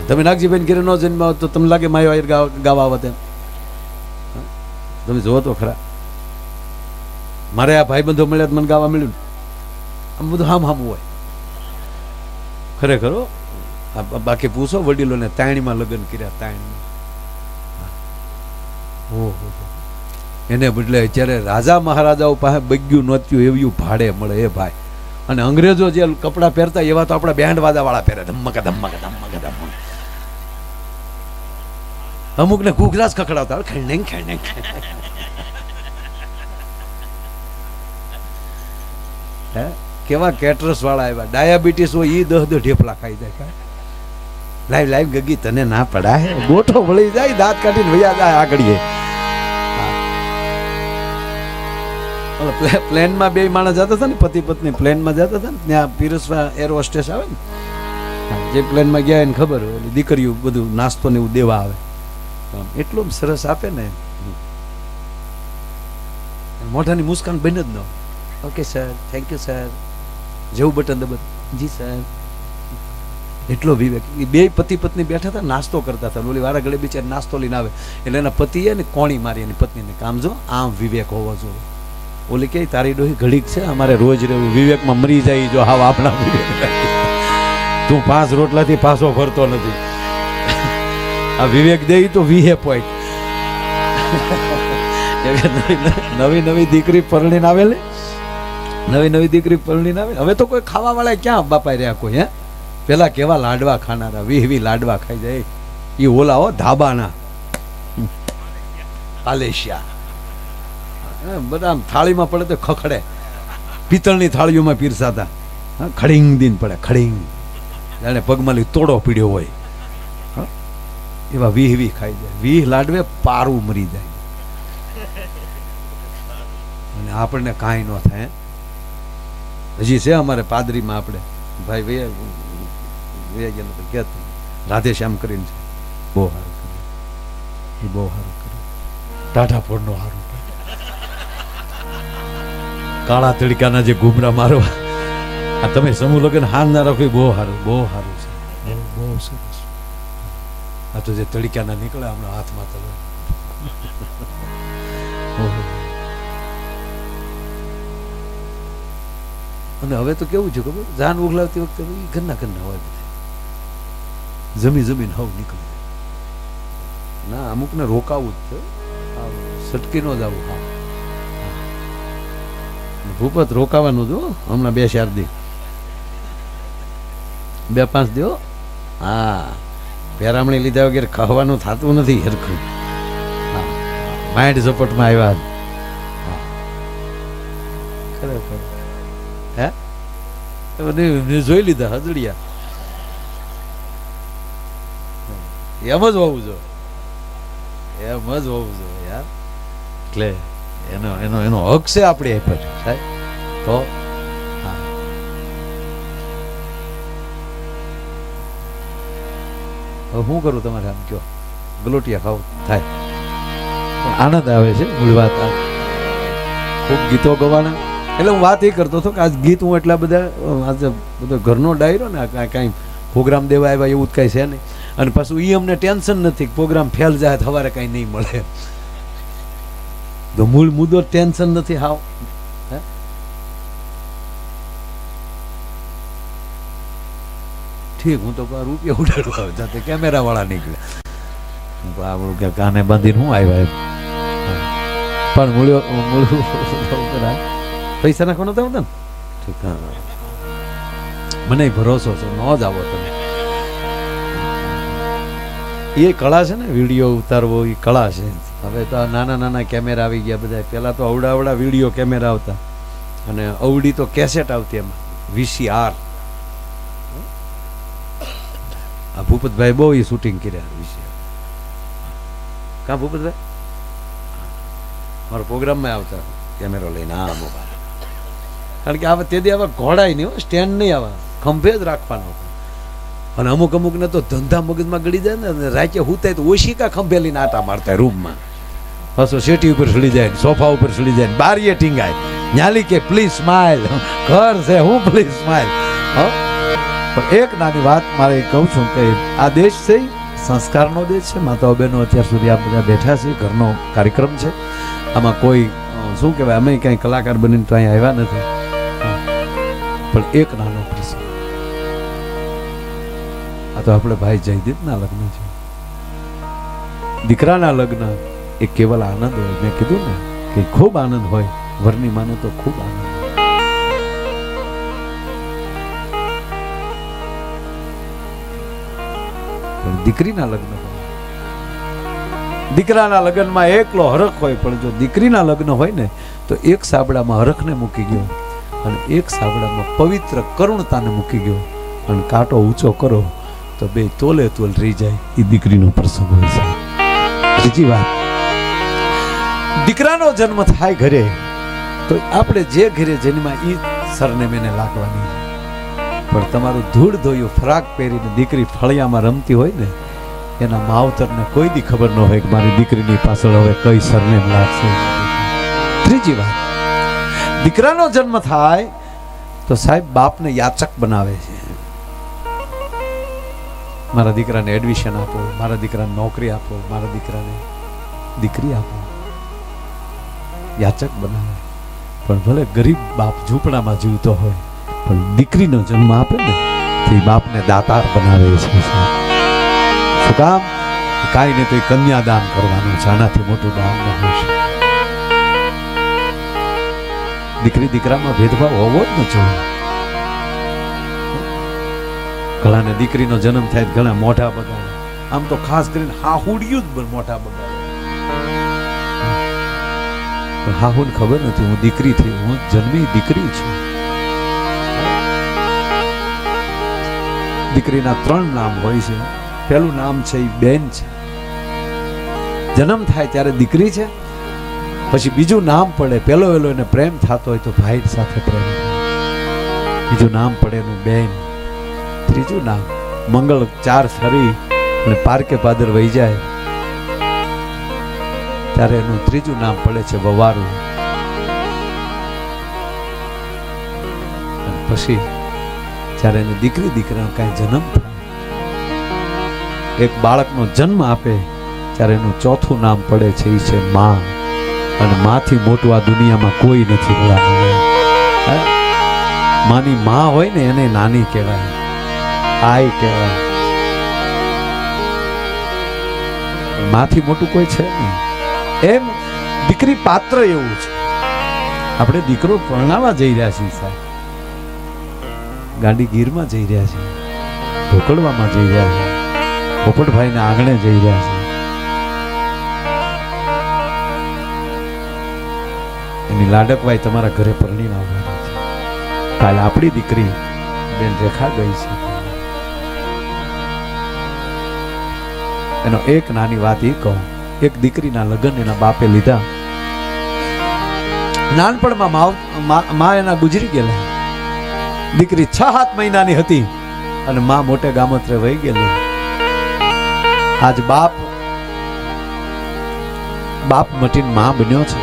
તમે નાગજીભાઈ ઘેરે ન જન્મ્યા તો તમને લાગે માયો આયર ગાવા આવત એમ. તમે જોવો તો ખરા. મારે આ ભાઈબંધો મળ્યા મને ગાવા મળ્યું. આમ બધું હામ હામું હોય ખરેખર. બાકી પૂછો વડીલોને તાણીમાં લગ્ન કર્યા. તાણીમાં ઓહો. એને બદલે અત્યારે રાજા મહારાજાઓ પાસે બગ્યું નહોતું એવું ભાડે મળે એ ભાઈ. અને અંગ્રેજો જે કપડાં પહેરતા એવા તો આપણા બેન્ડ વાજા વાળા પહેરે. ધમક ધમક ધમક ધમક. અમુકને ઘૂઘરા જ ખખડાવતા. ખેંડે ખેંડે. હે કેવા કેટરસ વાળા આવ્યા. ડાયાબિટીસ હોય એ 10 ઢેફલા ખાઈ જાય. લાઈવ લાઈવ ગગી તને ના પડાય. ગોઠો વળી જાય દાંત કાઢીને વયા જાય આગળ. પ્લેનમાં બે માણસ જતા હતા ને પતિ પત્ની પ્લેનમાં જતા હતા ને ત્યાં પીરસવા એર હોસ્ટેસ આવે ને જે પ્લેનમાં ગયા એને ખબર હોય દીકરીઓ બધું નાસ્તો ને એવું દેવા આવે. એટલું સરસ આપે ને મોઢાની મુસ્કાન બને જ ન. Okay sir thank you sir. જેવું બટન દબાવ જી સર એટલો વિવેક. એ બે પતિ પત્ની બેઠા હતા, નાસ્તો કરતા હતા. ઓલી વારા ઘડે બિચારી નાસ્તો લઈને આવે એટલે એના પતિએ ને કોણી મારી એની પત્નીને. કામ જો આમ વિવેક હોવો જોઈએ. ઓલી કે તારી ડોહી ઘડીક છે, અમારે રોજ રહેવું, વિવેકમાં મરી જાય જો હાવ આપણા વિવેક. તું 5 રોટલાથી પાછો ફરતો નથી. આ વિવેક દે તો 20 પોઈન્ટ. નવી દીકરી પરણીને આવેલી, નવી દીકરી પરણીને આવે. હવે તો કોઈ ખાવા વાળા ક્યાં બાપા રહ્યા કોઈ? હે, પેલા કેવા લાડવા ખાનારા, 20 લાડવા ખાઈ જાય. એ ઓલા હો ધાબાના પાલેશિયા, બધા આમ થાળીમાં પડે તો ખખડે. પિત્તળની થાળીઓમાં પીરસાતા, ખડીંગ દીન પડે, ખડીંગ, જાણે પગમાં તોડો પીડ્યો હોય. એવા 20 ખાઈ જાય. 20 લાડવે પારું મરી જાય. અને આપણને કાંઈ ન થાય. હજી છે અમારે પાદરીમાં, આપણે ભાઈ ભાઈ રાધે શ્યામ કરીને છે, બહુ સારું કરે. એ બહુ સારું કરે. ટાઢા પોળનો સારું, કાળા તડકાના જે ઘૂમરા મારવા, આ તમે સમૂહ લગન હાથ ના રાખો, બહુ સારું, બહુ સારું છે, બહુ સરસ. આ તો જે તડકાના નીકળે હમણાં હાથમાં તો. અને હવે તો કેવું છે ખબર, જાન ઉગલાવતી વખતે ઘરના હોય, જમીન હવ નીકળી જાય. ના, અમુકને રોકાવું જ છે, સટકી ન જવું. હા, ભૂપત રોકાવાનું જો હમણાં 2-4 દી, 2-5 દો. હા, પેરામણી લીધા વગેરે ખાવાનું થતું નથી હરખું. હા, માઇન્ડ ઝપટમાં આવ્યા. ખરેખર હે, જોઈ લીધા હજડિયા. એમ જ હોવું જોઈએ, એમ જ હોવું જોઈએ યાર. એટલે એનો હક છે આપણી પર, સાહેબ. તો હા, હવે શું કરું તમારે? આમ કયો, ગલોટિયા ખાવ થાય પણ આનંદ આવે છે. મૂળ વાત આ ખૂબ ગીતો ગવાના. એટલે હું વાત એ કરતો હતો કે આજ ગીત હું એટલા બધા, આજે બધો ઘરનો ડાયરો ને, કાંઈ પ્રોગ્રામ દેવા આવ્યા એવું જ કાંઈ છે નહીં. અને પાછું એ અમને ટેન્શન નથી કે પ્રોગ્રામ ફેલ જાય તો સવારે કાંઈ નહીં મળે. તો મૂળ મુદ્દો ટેન્શન નથી હાવ. હે, ઠીક, હું તો રૂપિયા ઉડાડવા આવે જાતે કેમેરા વાળા નીકળે. આપણું કે કાને બાંધીને હું આવ્યા એમ. પણ મૂળ પૈસા નાખવાનો હતા ને. ઠીક, હા, મને ભરોસો છે, ન જ આવો તમે. એ કળા છે ને, વિડીયો ઉતારવો એ કળા છે. હવે તો નાના કેમેરા આવી ગયા બધા. પહેલાં તો અવડા વિડીયો કેમેરા આવતા, અને અવડી તો કેસેટ આવતી, એમાં VCR. આ ભૂપતભાઈ બહુ એ શૂટિંગ કર્યા VCR. કાં ભૂપતભાઈ મારો પ્રોગ્રામમાં આવતા કેમેરો લઈને. આ મોબાઈલ, કારણ કે આવા તેથી આવા ઘોડાય નહીં, સ્ટેન્ડ નહીં, આવા ખંભે જ રાખવાનો. અને અમુક ને તો ધંધા મગજમાં ગળી જાય ને, રાતે હુતાય તો ઓશિકા ખંભે લઈને આટા મારતા રૂમમાં. પાછો શેટી ઉપર ચડી જાય, સોફા ઉપર ચડી જાય, બારીએ ટીંગાય, ન્યાલી કે પ્લીઝ સ્માઇલ, ઘર છે હું પ્લીઝ સ્માઇલ. પણ એક નાની વાત મારે કહું છું કે આ દેશ છે સંસ્કારનો દેશ છે. માતાઓ બહેનો અત્યાર સુધી આ બધા બેઠા છે, ઘરનો કાર્યક્રમ છે. આમાં કોઈ શું કહેવાય, અમે કંઈ કલાકાર બનીને તો અહીંયા આવ્યા નથી. પણ એક નાનો પ્રશ્ન, આ તો આપણે ભાઈ જયદીપના લગ્ન છે. દીકરાના લગ્ન એ કેવલ આનંદ હોય. મેં કીધું ને કે ખૂબ આનંદ હોય, વરની માને તો ખૂબ આનંદ. પણ દીકરીના લગ્ન હોય, દીકરાના લગ્નમાં એકલો હરખ હોય, પણ જો દીકરીના લગ્ન હોય ને તો એક સાબડામાં હરખને મૂકી ગયો, અને એક સાબડામાં પવિત્ર કરુણતાને મૂકી ગયો, અને કાંટો ઊંચો કરો તો બે તોલે તોલ રહી જાય. એ દીકરીનો પ્રસંગ હોય છે. બીજી વાત, દીકરાનો જન્મ થાય ઘરે તો આપણે જે ઘરે જન્મા એ સરનેમ એને લાગવાની. પણ તમારું ધૂળ ધોયું ફરાક પહેરીને દીકરી ફળિયામાં રમતી હોય ને, એના માવતરને કોઈ દી ખબર ન હોય કે મારી દીકરીની પાછળ હવે કઈ સરનેમ લાગશે. ત્રીજી વાત, દીકરાનો જન્મ થાય તો સાહેબ બાપને યાચક બનાવે છે. મારા દીકરાને એડમિશન આપો, મારા દીકરાને નોકરી આપો, મારા દીકરાને દીકરી આપો. યાચક બનાવે. પણ ભલે ગરીબ બાપ ઝૂંપડામાં જીવતો હોય, પણ દીકરીનો જન્મ આપે ને તે બાપને દાતાર બનાવે છે. શું કામ? કાંઈ નહીં તો એ કન્યાદાન કરવાનું છે. આનાથી મોટું દાન ન હોય છે. દીકરી દીકરામાં ભેદભાવ હોવો જ ન જોઈએ. ઘણાને દીકરીનો જન્મ થાય ઘણા મોઢા બગાડે. આમ તો ખાસ કરીને હાહુડિયું જ મોઢા બગાડે. પણ હાહુને ખબર નથી હું દીકરી થઈ, હું જન્મી દીકરી છું. દીકરીના 3 નામ હોય છે. પહેલું નામ છે એ બેન છે. જન્મ થાય ત્યારે દીકરી છે. પછી બીજું નામ પડે, પેલો વેલો એને પ્રેમ થતો હોય તો ભાઈ સાથે પ્રેમ. બીજું નામ પડે એનું બેન. ત્રીજું નામ મંગળ 4 ફરી અને પારકે પાદર વહી જાય ત્યારે એનું ત્રીજું નામ પડે છે વવારું. અને પછી જ્યારે એને દીકરી દીકરાનો કાંઈ જન્મ થાય, એક બાળકનો જન્મ આપે ત્યારે એનું ચોથું નામ પડે છે એ છે માં. અને માથી મોટું આ દુનિયામાં કોઈ નથી બોલાતું. માની માં હોય ને એને નાની કહેવાય, આઈ કહેવાય. માથી મોટું કોઈ છે નહીં. એમ દીકરી પાત્ર એવું છે. આપણે દીકરો પરણાવા જઈ રહ્યા છીએ સાહેબ, ગાંડી ગીરમાં જઈ રહ્યા છીએ, ઢોકળવામાં જઈ રહ્યા છીએ, પોપટભાઈને આંગણે જઈ રહ્યા છીએ. એની લાડકવાઈ તમારા ઘરે પરણીને આવવાની છે. કાલે આપણી દીકરી બેન રેખા ગઈ છે. એનો એક નાની વાત એ કહું. એક દીકરીના લગ્ન એના બાપે લીધા. નાનપણમાં માં એના ગુજરી ગયેલા. દીકરી 6-7 મહિનાની હતી અને માં મોટે ગામત્રે વહી ગયેલી. આજ બાપ મટીને માં બન્યો છે.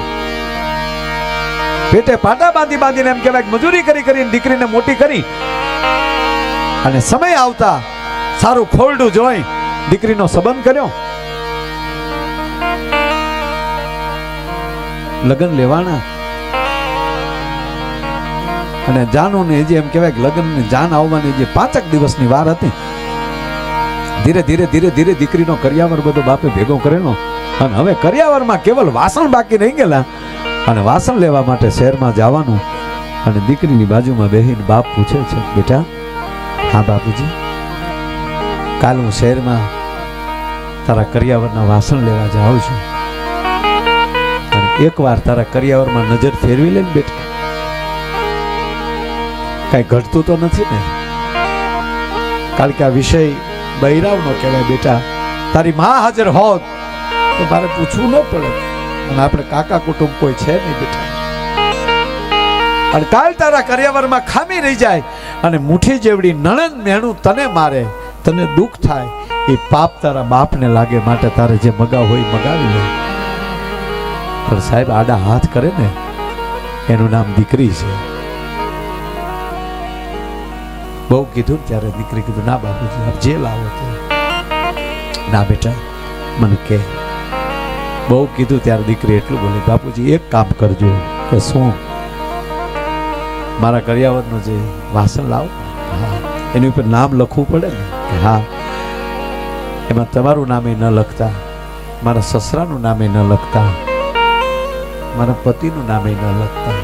પેટે પાટા બાંધીને એમ કહેવાય મજૂરી કરીને દીકરીને મોટી કરી અને સમય આવતા સારું ખોરડું જોઈ દીકરીનો સંબંધ કર્યો. લગ્ન લેવાના અને જાનું ને જે એમ કહેવાય કે લગ્ન ને જાન આવવાની જે 5 દિવસની વાર હતી, ધીરે ધીરે દીકરીનો કરિયાવર બધો બાપે ભેગો કરેલો. અને હવે કરિયાવરમાં કેવલ વાસણ બાકી રહી ગયેલા અને વાસણ લેવા માટે શહેરમાં જવાનું. અને દીકરીની બાજુમાં બેહીને બાપ પૂછે છે, બેટા હા બાપુજી, કાલ હું શહેરમાં તારા કરિયાવરના વાસણ લેવા જાઉં છું. અને એકવાર તારા કરિયાવરમાં નજર ફેરવી લે ને બેટા, કઈ ઘટતું તો નથી ને? કારણ કે આ વિષય બૈરાવનો કહેવાય. બેટા તારી માં હાજર હોત તો મારે પૂછવું ન પડે. અને આપણે કાકા કુટુંબ કોઈ છે નહીં બેટા. અને કાલ તારા કરિયાવરમાં ખામી રહી જાય અને મુઠ્ઠી જેવડી નણંદ મેણું તને મારે, તને દુઃખ થાય, એ પાપ તારા બાપને લાગે. માટે તારે જે મગાવ હોય મગાવી લે. પણ સાહેબ આડા હાથ કરે ને એનું નામ દીકરી છે. બહુ કીધું ત્યારે દીકરી કીધું ના બાપુજી આપ જે લાવો તે. ના બેટા મને કે. બહુ કીધું ત્યારે દીકરી એટલું બોલી, બાપુજી એક કામ કરજો. કે શું? મારા કરિયાવરનું જે વાસણ લાવો એની ઉપર નામ લખવું પડે ને. હા, એમાં તમારું નામે ન લખતા, મારા સસરાનું નામે ન લખતા, મારા પતિનું નામે ન લખતા,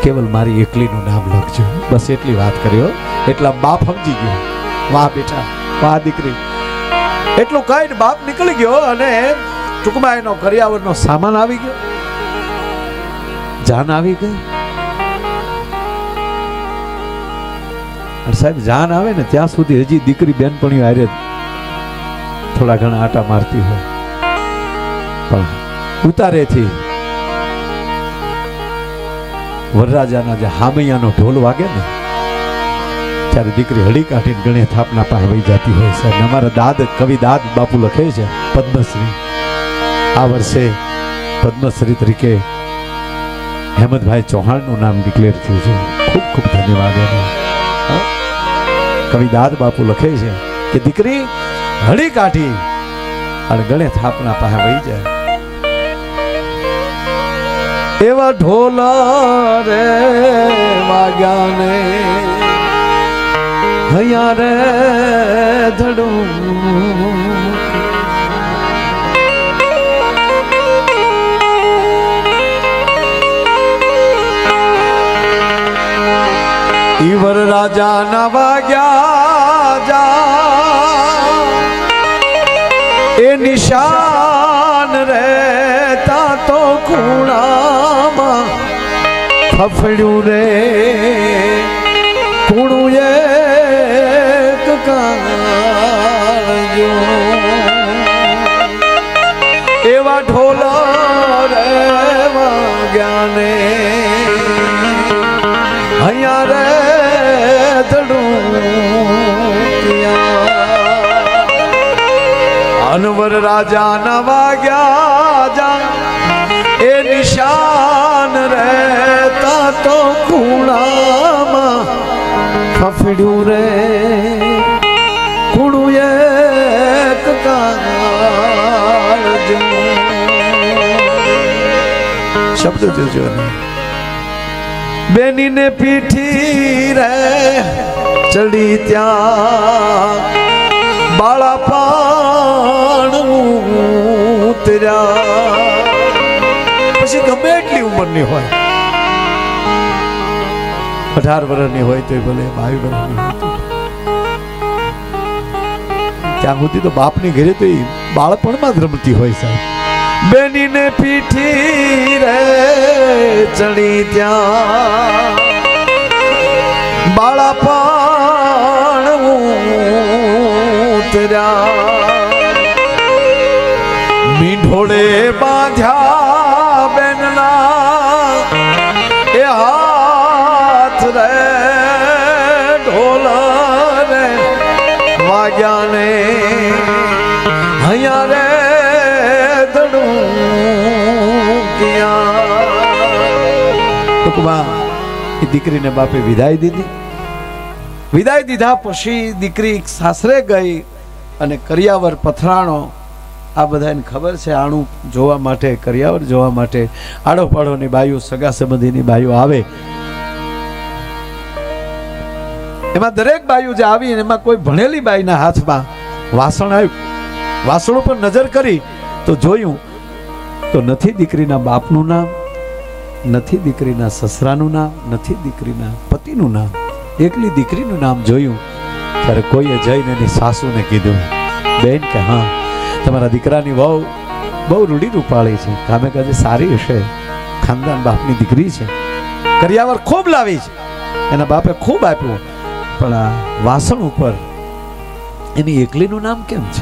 કેવલ મારી એકલીનું નામ લખજો. બસ એટલી વાત કર્યો. એટલા બાપ સમજી ગયો. વાહ બેટા, વાહ દીકરી. એટલું કહીને બાપ નીકળી ગયો અને ટૂંકમાં એનો કરિયાવરનો સામાન આવી ગયો, જાન આવી ગઈ. અને સાહેબ જાન આવે ને ત્યાં સુધી હજી દીકરી બેનપણીઓ હારે થોડા ઘણા આટા મારતી હોય. પણ ઉતારેથી વરરાજાના જે હામૈયાનો ઢોલ વાગે ને ત્યારે દીકરી હળી કાઢીને ગણે થાપના પાસે વહી જતી હોય છે. અમારા દાદ કવિ દાદ બાપુ લખે છે પદ્મશ્રી. આ વર્ષે પદ્મશ્રી તરીકે હેમંતભાઈ ચૌહાણનું નામ ડિક્લેર થયું છે. ખૂબ ખૂબ ધન્યવાદ. કવિ દાદ બાપુ લખે છે કે દીકરી હળી કાઢી અને ગળે થાપના પાસે વહી જાય. એવા ઢોલા રે વાગ્યા ને હૈયા રે ધડું ઈવર રાજા ના વાગ્યા જા એ નિશાન રહેતા તો ખૂણામાં ફફડ્યું રે કુણું એક કાળજો એવા ઢોલા રે વાગ્યા ને અહીંયા રે અનવર રાજા ના વાગ્યા જા એ નિશાન રહેતા તો ખૂણામાં ફફડ્યું રે કુણું એક કાળજો. શબ્દ જોજો ને. બેનીને પીઠી રે ચડી ત્યાં બાળા પાણ ઉતર્યા. પછી ગમે એટલી ઉંમરની હોય, 18 વર્ષની હોય તો ભલે 22 વર્ષની હોય, ત્યાં સુધી તો બાપની ઘરે તો બાળપણમાં જ રમતી હોય સાહેબ. બેનીને પીઠી રે ચડી ત્યાં બાળા પાણ ઉતર્યા. મીંઢોળે બાંધ્યા બેનના એ હાથ રે ઢોલ રે વાગ્યા ને હૈયા રે એ દીકરીને બાપે વિદાય દીધી. વિદાય દીધા પછી દીકરી સાસરે ગઈ અને કરિયાવર પથરાણો. આ બધાને ખબર છે, આણું જોવા માટે, કરિયાવર જોવા માટે આડો પાડોની બાઈઓ, સગા સંબંધીની બાઈઓ આવે. એમાં દરેક બાઈઓ જે આવી એમાં કોઈ ભણેલી બાઈના હાથમાં વાસણ આવ્યું. વાસણ ઉપર નજર કરી તો જોયું તો નથી દીકરીના બાપનું નામ, નથી દીકરીના સસરાનું નામ, નથી દીકરીના પતિનું નામ. એકલી દીકરીનું નામ જોયું ત્યારે કોઈએ જઈને એની સાસુને કીધું, બેન કે હા તમારા દીકરાની વહુ બહુ રૂડી રૂપાળી છે, કામે કાજે સારી હશે, ખાનદાન બાપની દીકરી છે, કરિયાવર ખૂબ લાવી છે, એના બાપે ખૂબ આપ્યું, પણ આ વાસણ ઉપર એની એકલીનું નામ કેમ છે?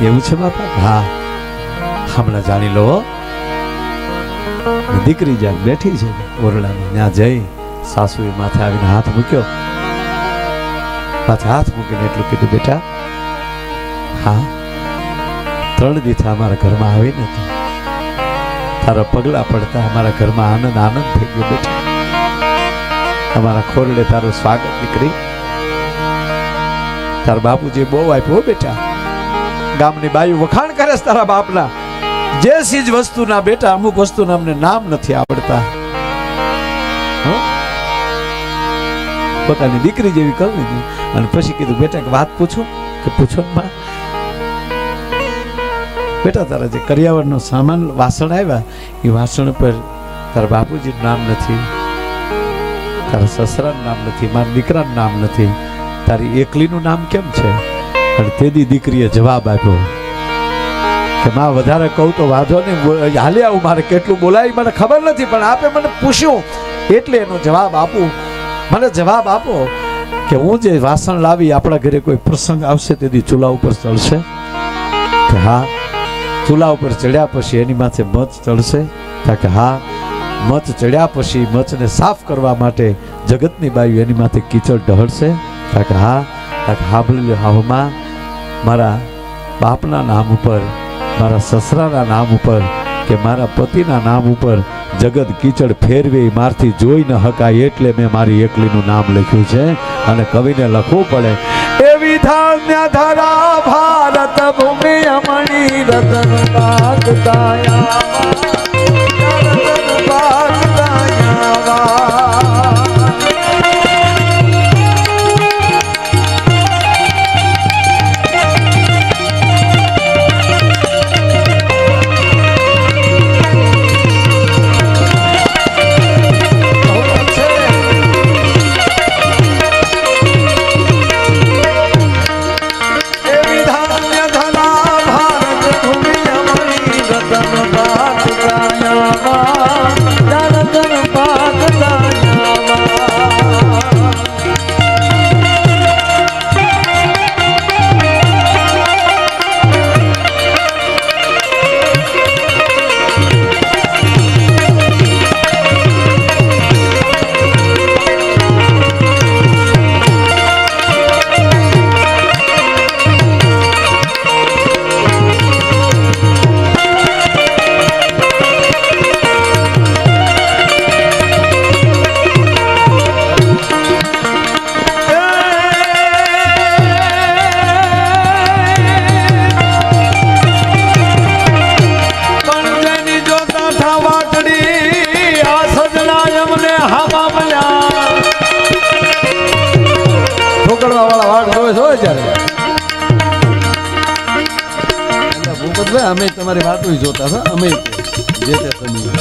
એવું છે બાપા? હા હમણાં જાણી લો. દીકરી જ્યાં બેઠી છે ઓરડામાં, ત્યાં જઈ સાસુએ માથે આવીને હાથ મૂક્યો. માથે હાથ મૂકીને એટલું કીધું, બેટા હા 3 દિવસ અમારા ઘરમાં આવી નથી, તારા પગલા પડતા અમારા ઘરમાં આનંદ આનંદ થઈ ગયો બેટા. અમારા ખોરડે તારું સ્વાગત દીકરી. તારા બાપુજી બહુ આપ્યું બેટા. ગામની બાયું વખાણ કરે છે તારા બાપના. જે ચીજ વસ્તુના બેટા અમુક વસ્તુના અમને નામ નથી આવડતા. પોતાની દીકરી જેવી કરી દીધી અને પછી કીધું, બેટા એક વાત પૂછું? કે પૂછો માં. બેટા તારા જે કરિયાવરનો સામાન વાસણ આવ્યા એ વાસણ પર તારા બાપુજીનું નામ નથી, તારા સસરાનું નામ નથી, મારા દીકરાનું નામ નથી, તારી એકલીનું નામ કેમ છે? અને તેદી દીકરીએ જવાબ આપ્યો કે માં વધારે કહું તો વાંધો નહીં, હાલે આવું, મારે કેટલું બોલાય મને ખબર નથી, પણ આપે મને પૂછ્યું એટલે એનો જવાબ આપું. મને જવાબ આપો કે હું જે વાસણ લાવી આપણા ઘરે કોઈ પ્રસંગ આવશે તેથી ચૂલા ઉપર ચડશે? કે હા. ચૂલા ઉપર ચડ્યા પછી એની માથે મચ ચડશે? કે હા. મચ ચડ્યા પછી મચને સાફ કરવા માટે જગતની બાઈ એની માથે કીચડ ઢળશે? કે હા. હાંભળી હાવમાં મારા બાપના નામ ઉપર, મારા સસરાના નામ ઉપર કે મારા પતિના નામ ઉપર જગત કીચડ ફેરવે મારથી જોઈ ન હકાય એટલે મેં મારી એકલીનું નામ લખ્યું છે. અને કવિને લખવું પડે એવી ધાન્ય ધરા ભારત ભૂમિ અમણી રતન બાગદાયા રતન બાગદાયા અમે તમારી વાતો જોતા હતા અમે જે તે સમય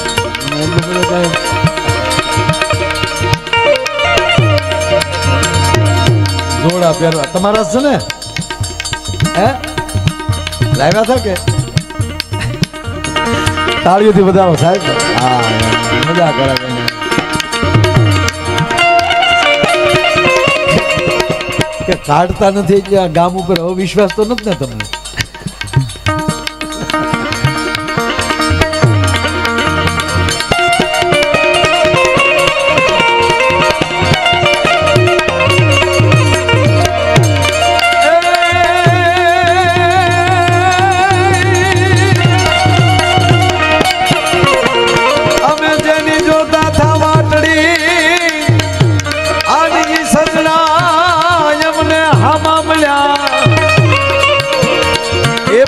જોડા પહેરવા તમારા છે ને હે લાવ્યા હતા કે તાળીઓથી બધા સાહેબ હા મજા કરે કે કાઢતા નથી એટલે આ ગામ ઉપર અવિશ્વાસ તો નથી ને તમને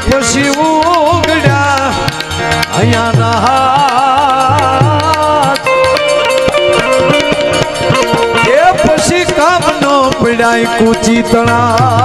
પછી ઉગડ્યા અહીંયા એ પછી કામ નો પડાય કૂચી તણા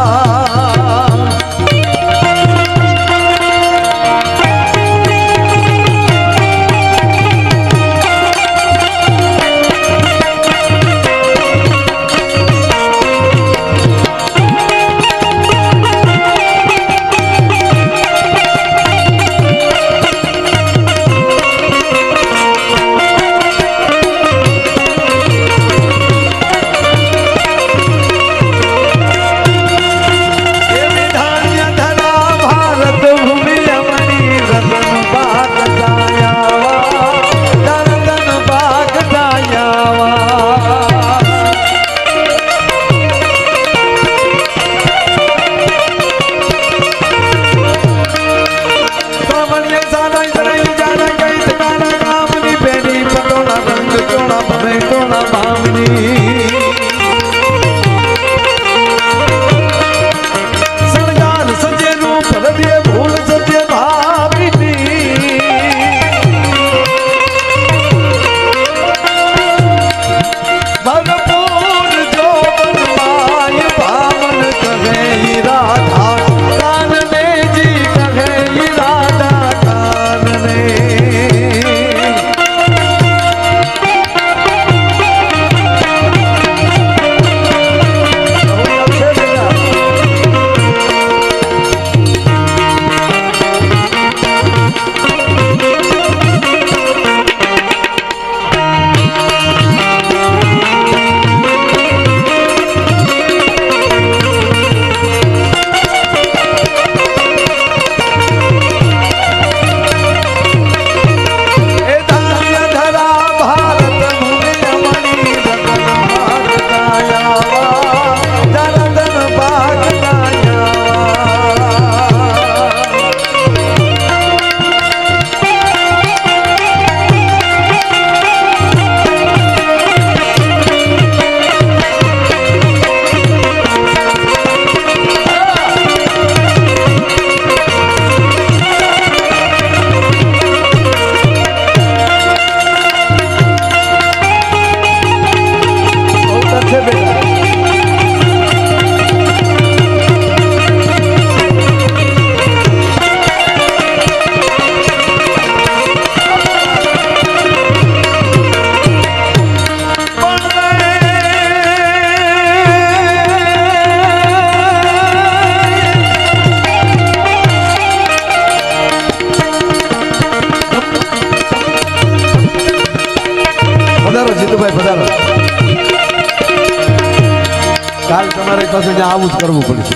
ને આવું જ કરવું પડશે.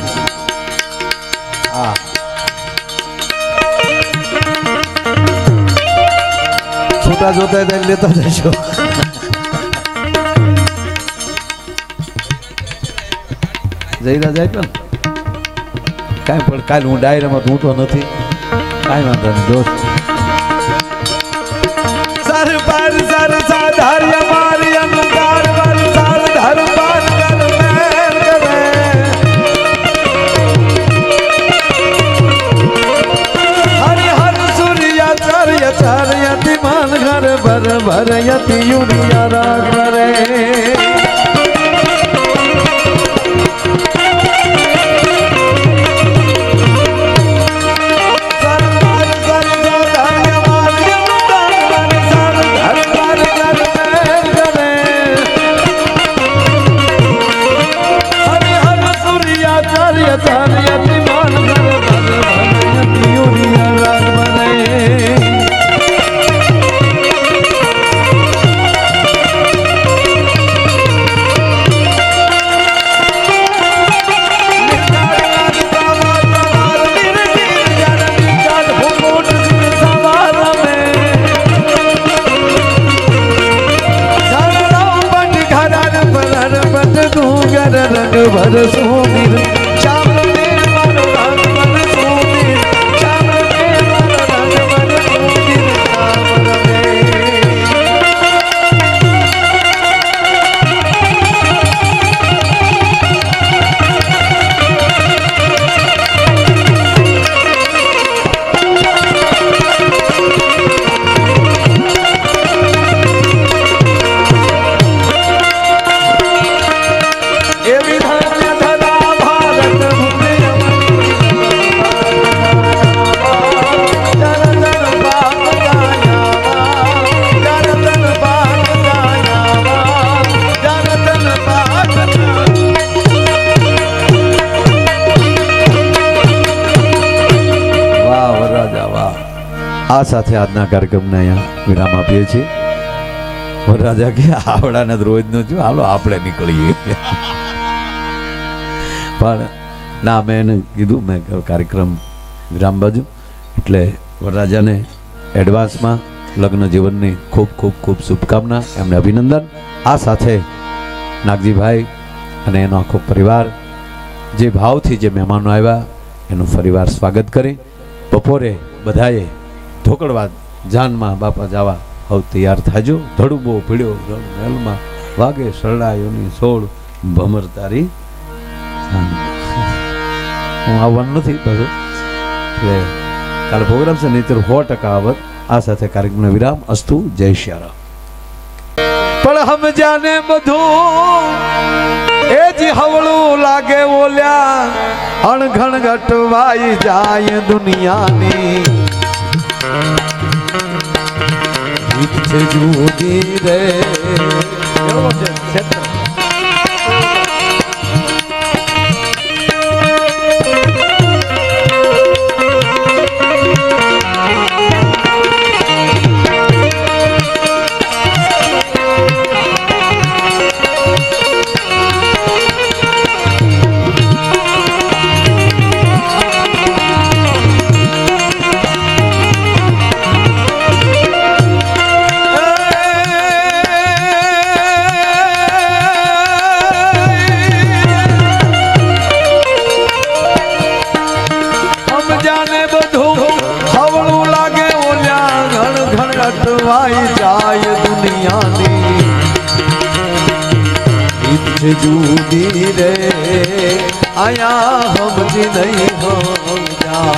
હા છૂટા જોતા લેતા જશો. જઈરા જાય પણ કાંઈ પણ કાલે હું ડાયરામાં ઊંટો નથી. કાંઈ વાંધો નહીં દોસ્ત. સર પર સર સાધાર્ય મારી અંકાર પર સર ધર્મ પર કર મેર કરે હરિ હર સૂર્યાચાર્ય ચાર્યતિ માન ઘર ભર ભર યતિ યુરિયા રાગ કરે रंग भर सोनीर श्याम ने मन रंग भर सोनीर श्याम ने मन रंग भर सोनीर श्याम આ સાથે આજના કાર્યક્રમને અહીંયા વિરામ આપીએ છીએ. વરરાજા કે આવડાને રોજ નું છું, હાલો આપણે નીકળીએ. પણ ના મેં એને કીધું મેં કાર્યક્રમ વિરામ બાજુ એટલે વરરાજાને એડવાન્સમાં લગ્ન જીવનની ખૂબ ખૂબ ખૂબ શુભકામના, એમને અભિનંદન. આ સાથે નાગજીભાઈ અને એનો આખો પરિવાર જે ભાવથી જે મહેમાનો આવ્યા એનું ફરીવાર સ્વાગત કરી બપોરે બધાએ ઢોકળવા જાનમાં બાપા જવા હવે તૈયાર થાજો. ધડુબો પીડ્યો રણમહેલમાં વાગે સરડાયોની સોળ ભમર તારી. હું આવવાનું નથી પાછું એટલે કાલે પ્રોગ્રામ છે, નહીતર 100% આવત. આ સાથે કાર્યક્રમનો વિરામ. અસ્તુ. જય શ્યારામ. પણ હમ જાને બધું એ જી હવળું લાગે ઓલ્યા અણઘણ ઘટવાઈ જાય દુનિયાની જુદી રે જાય દુનિયાની જુદી રે આયા સમજી નહીં સમજા.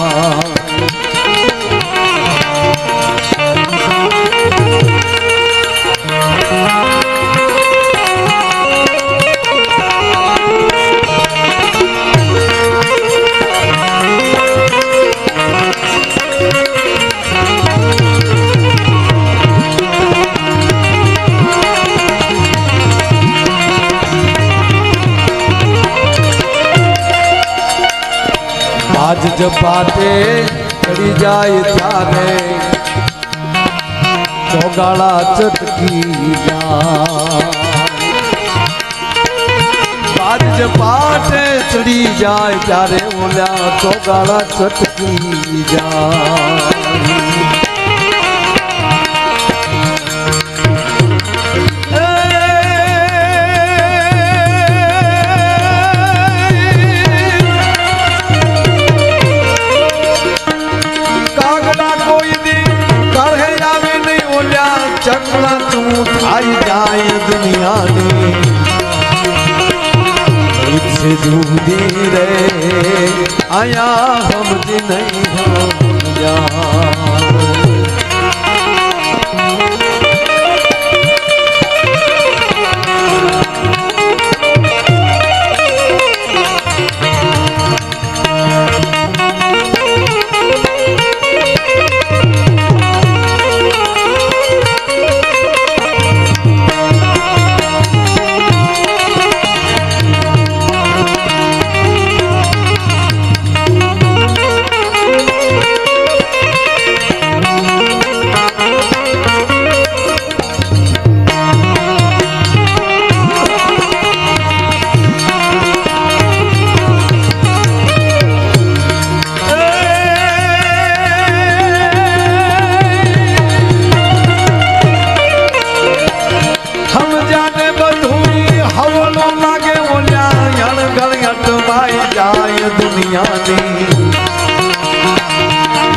આજ જપાતે ચડી જાય ત્યારે ચોગાળા ચટકી જાય. આજ પાટે ચડી જાય ત્યારે ઓલ્યા તો ગાળા ચટકી જાય ચકલા તું થાય જાય દુનિયાની ઈચ્છે જુદી રે આયા સમજી નહીં સમજા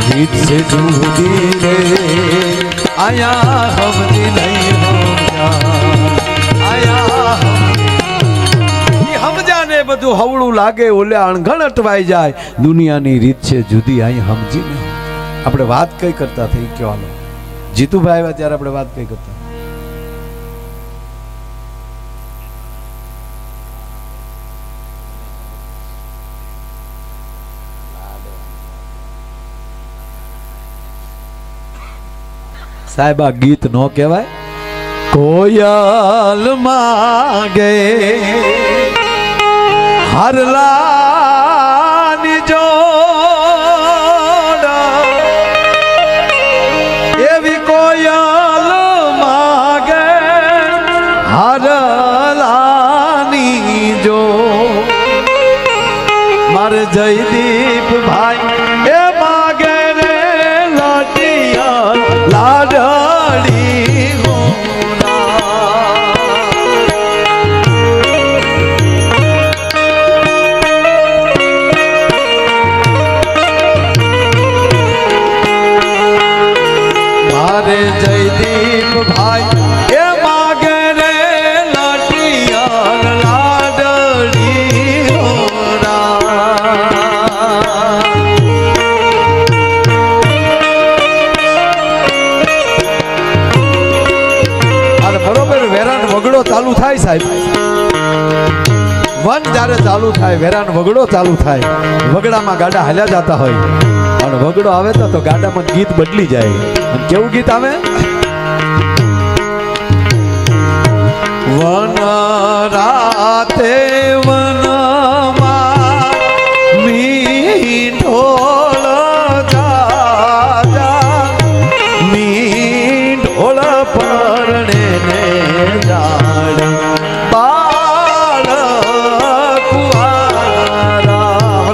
गीत से जूदी रे आया हमदी नहीं आया हम जाने बधु हवड़ू लागे ओले अणघण अटवाई जाए दुनियानी રીત છે જુદી અહીં સમજીને આપણે વાત કઈ કરતા થઈ કયો હાલો જીતુભાઈ આવ્યા ત્યારે આપણે વાત કઈ કરતા साहेब आ गीत नो कहवाय कोयल मागे हरलानी जोड़ एवी कोयल मागे हरलानी जो मार जयदीप भाई ए मागे रे लाटिया लाडली मारे जयदीप भाई ए मागे रे लाटिया लाडली वगड़ो चालू थाय साहेब वन जारे चालू थाय वेरान वगड़ो चालू थाय वगड़ा में गाड़ा हल्या जाता होय और वगड़ो आवे तो गाड़ा में गीत बदली जाए और केवू गीत आवे वन राते वन मा मीठोल जा जा मीठोल परणे ने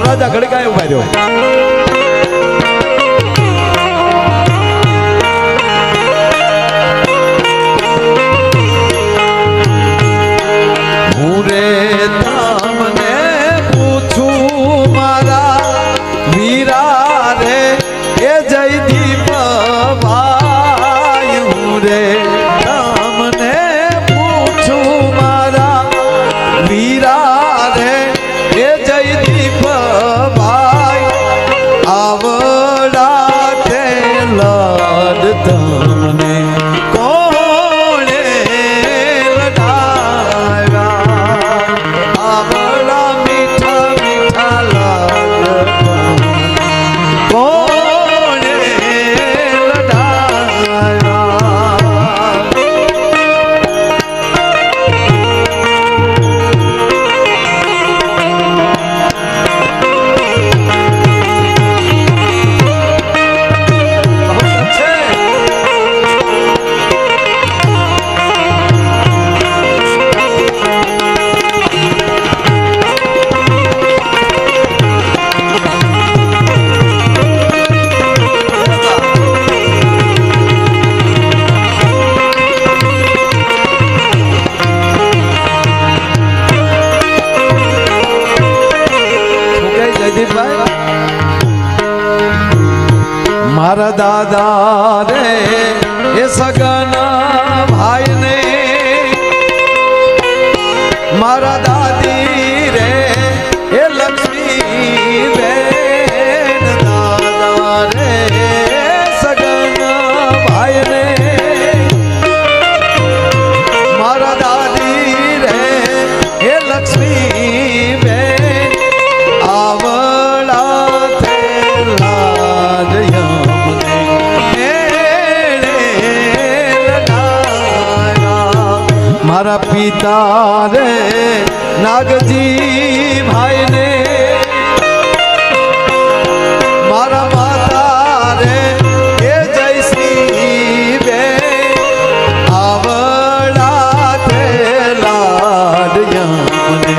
राजा घड़ी का उभा रहो पूरे तामने पूछू मारा वीरा रे ए जयदीप भाई रे तामने पूछू मारा वीरा रे ए जयदीप भाई ભાઈ મારા દાદા રે એ સગના ભાઈ ને મારા દાદી રે એ લક્ષ્મી બેન દાદા રે સગના ભાઈ ને મારા દાદી રે એ લક્ષ્મી બેન આવડા થેલા જયમને મારા પિતા રે નાગજી ભાઈ ને મારા માતા રે એ જયશ્રી બે આવડા થેલા યમને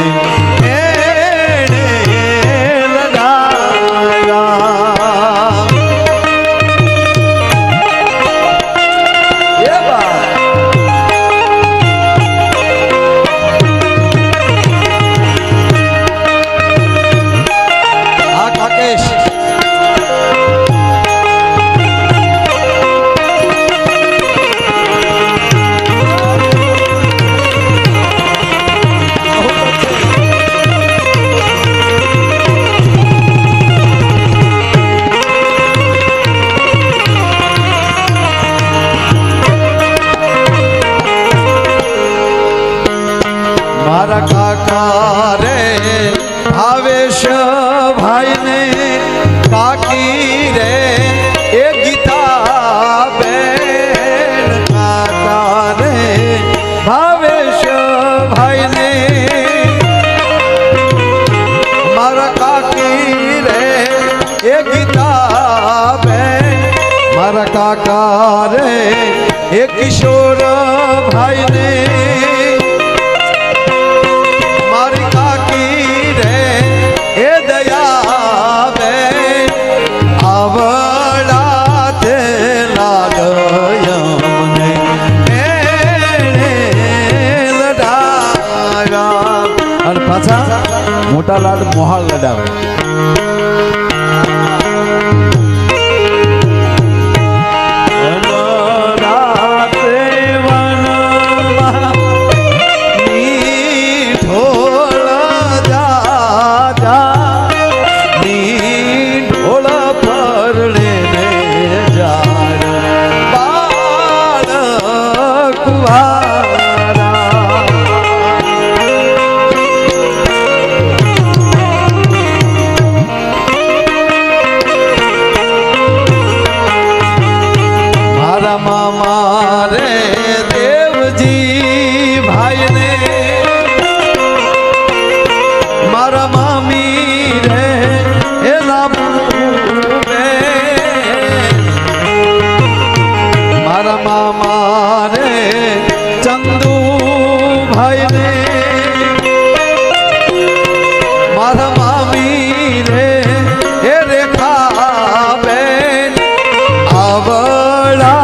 મારા કાકા રે ભાવેશ ભાઈ ને કાકી રે એ ગીતા બેન કાકા રે ભાવેશ ભાઈ ને મારા કાકી રે એ ગીતા બેન મારા કાકા રે એ કિશોર ભાઈ ને મારી કાકી રે એ દયા બેન આવડા તે લાડયમને લડાવ્યા અને પાછા મોટા લાડ મોહાળ લડાવે મામા રે દેવજી ભાઈ ને મારા મામી રે એ લાભુ મારા મામા રે ચંદુ ભાઈ ને મારા મામી રે એ રેખા બેન આવડા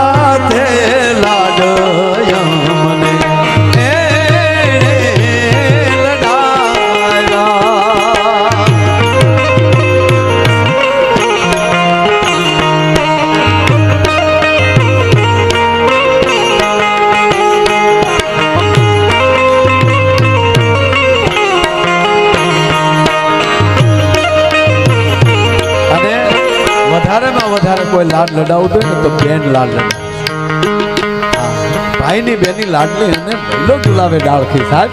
વધારે કોઈ લાડ લડાવતો ને તો બેન લાડ લડાવે ભાઈ ની બેની લાડલી અને ભલો ગુલાબે ડાળખી સાહેબ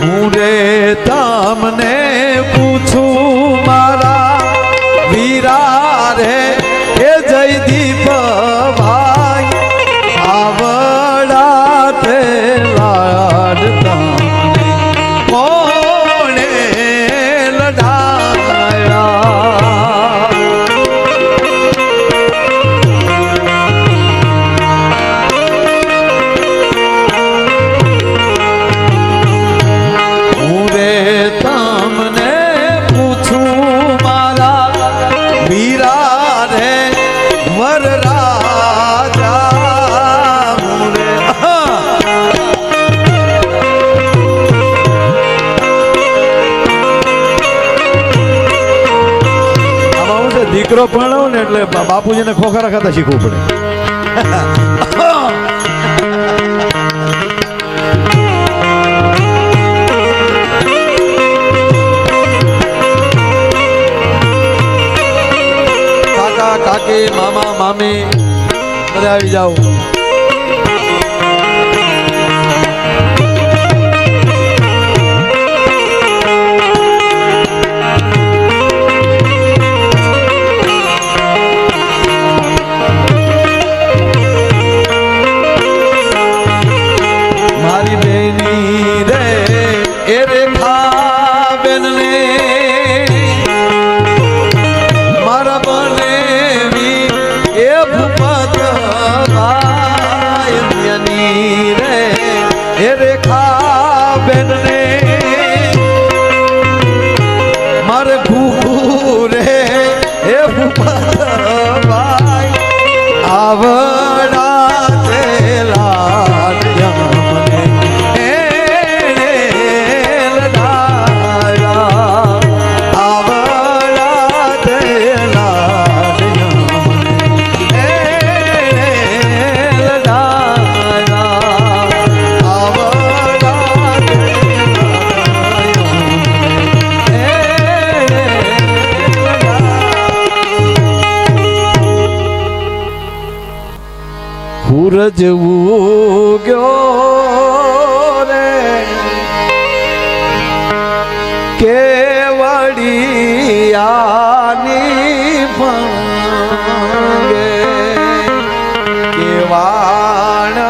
હું રે તમને પૂછું મારા વીરા રે એ જયદીપ ભાઈ આવડા તે લાડ તમને કોણે લડાયા તમને દીકરો ભણાવો ને એટલે બાપુજીને ખોખરા ખાતા શીખવું પડે. કાકા કાકી મામા મામી બધા આવી જાઓ. સૂરજ ઉગ્યો રે કેવડિયાની ભંગે કેવાણલા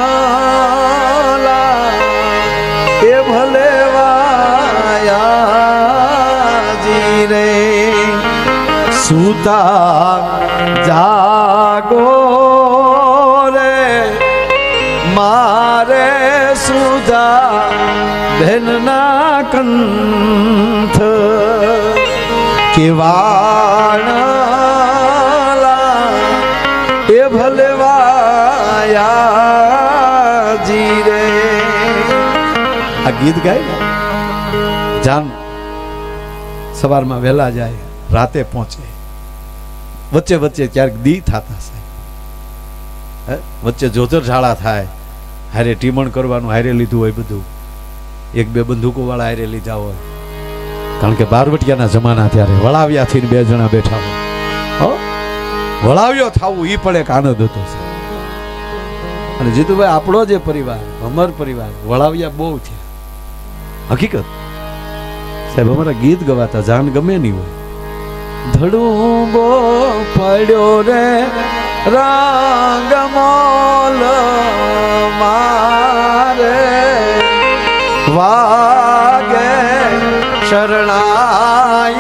એ ભલે વાયાજી રે સુતા જાગો મારે સુધા બેનના કંથ કેવાણલા એ ભલે વાયાજી રે. આ ગીત ગાય જાન સવારમાં વહેલા જાય રાતે પહોંચે વચ્ચે વચ્ચે ક્યારેક દી થતા છે વચ્ચે જોતર ઝાડા થાય હારે ટીમણ કરવાનું હારે લીધું હોય બધું એક બે બંદૂકો વાળા હારે લીધા હોય કારણ કે બારવટિયાના જમાના ત્યારે વળાવ્યાથી બે જણા બેઠા હોય વળાવ્યો થાવું એ પણ એક આનંદ હતો. અને જીતુભાઈ આપણો જે પરિવાર અમર પરિવાર વળાવ્યા બહુ છે હકીકત સાહેબ. અમારા ગીત ગવાતા જાન ગમે નહીં હોય ધડુંબો પડ્યો રે રંગમોલ મારે વાગે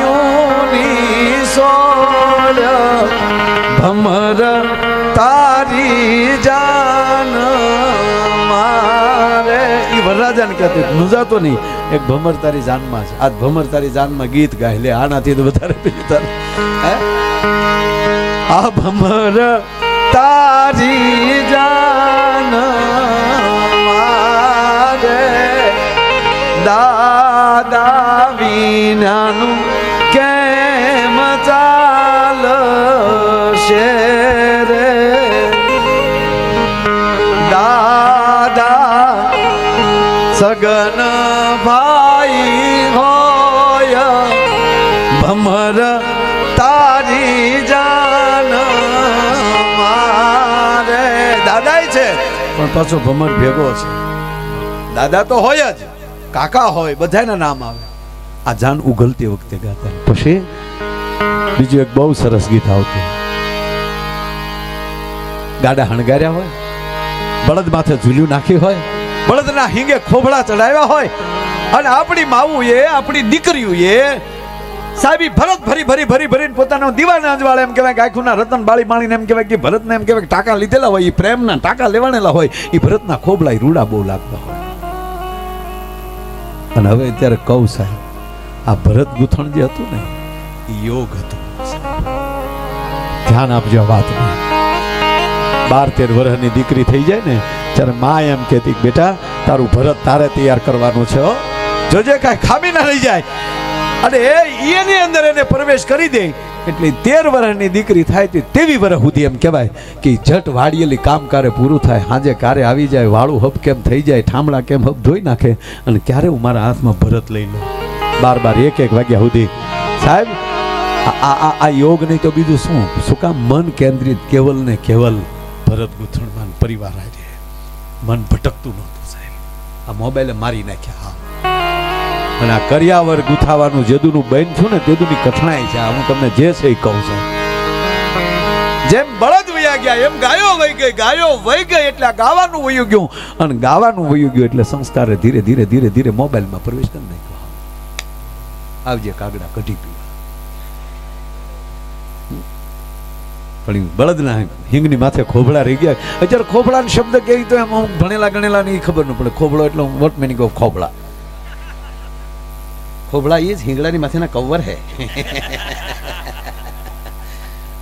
શરણાયુની સોળ ભમર તારી જાન મારે. એ વરરાજાને કહેતી મુંજાતો નહીં એક ભમર તારી જાનમાં છે. આજ ભમર તારી જાનમાં ગીત ગાય લે આનાથી તો વધારે બીજું આ ભમર તારી જાન મારે દાદા વિનાનું કેમ ચાલશે રે દાદા સગન ભાઈ હોય ભમર તારી જાન મારે. દાદા છે પણ પાછો ભમર ભેગો છે. દાદા તો હોય જ કાકા હોય બધાના નામ આવે. આ જાન ઉગલતી વખતે ગાતા. પછી બીજું એક બહુ સરસ ગીત આવતું ગાડા હણગાર્યા હોય બળદ માથે ઝૂલ્યું નાખી હોય બળદના હિંગે ખોભળા ચડાવ્યા હોય અને આપણી માવું એ આપણી દીકરીઓ એ સાહેબી ભરત ભરી ભરી ભરી ભરીને પોતાનો દીવાના અજવાળે એમ કહેવાય કે આખુના રતન બાળી માણીને એમ કહેવાય કે ભરતને એમ કહેવાય કે ટાંકા લીધેલા હોય એ પ્રેમના ટાંકા લેવાનેલા હોય એ ભરતના ખોબલા રૂડા બહુ લાગતા હોય. અને હવે અત્યારે કહું સાહેબ આ ભરત ગૂંથણ જે હતું ને એ યોગ હતું. ધ્યાન આપજો વાતમાં. 12-13 વર્ષની દીકરી થઈ જાય ને ત્યારે માં એમ કહેતી બેટા તારું ભરત તારે તૈયાર કરવાનું છે જોજે કાંઈ ખામી ના રહી જાય. અને એની અંદર એને પ્રવેશ કરી દે એટલે 13 વર્ષની દીકરી થાય તે 23 વર્ષ સુધી એમ કહેવાય કે જટ વાડિયેલી કામ કારે પૂરું થાય, હાજે કારે આવી જાય, વાળું હબ કેમ થઈ જાય, ઠામડા કેમ હબ ધોઈ નાખે, અને ક્યારે હું મારા હાથમાં ભરત લઈ લઉં 12 1 વાગ્યા સુધી. સાહેબ આ યોગ નહીં તો બીજું શું કામ મન કેન્દ્રિત કેવલ ને કેવલ ભરત ગૂંથણમાં પરિવાર આજે મન ભટકતું નહોતું સાહેબ. આ મોબાઈલે મારી નાખ્યા. અને આ કરિયાવર ગુથાવાનું જેદુનું બન થયું ને તેદુની કઠણાઈ છે. હું તમને જે છે એ કહું છું. જેમ બળદ વયા ગયા એમ ગાયો વહી ગઈ, ગાયો વહી ગઈ એટલે આ ગાવાનું વયું ગયું, અને ગાવાનું વયું ગયું એટલે સંસ્કારે ધીરે ધીરે ધીરે ધીરે મોબાઈલમાં પ્રવેશ કરી નાખ્યો. આવજે કાગડા કઢી પીવા. પણ બળદના હિંગની માથે ખોભળા રહી ગયા. અત્યારે ખોભળાનો શબ્દ કેવી તો એમ ભણેલા ગણેલા ની ખબર ન પડે. ખોભળો એટલે વોટ મિનિંગ ઓફ ખોભળા. ખોભળા એ જ હિંગડાની માથેના કવર હે.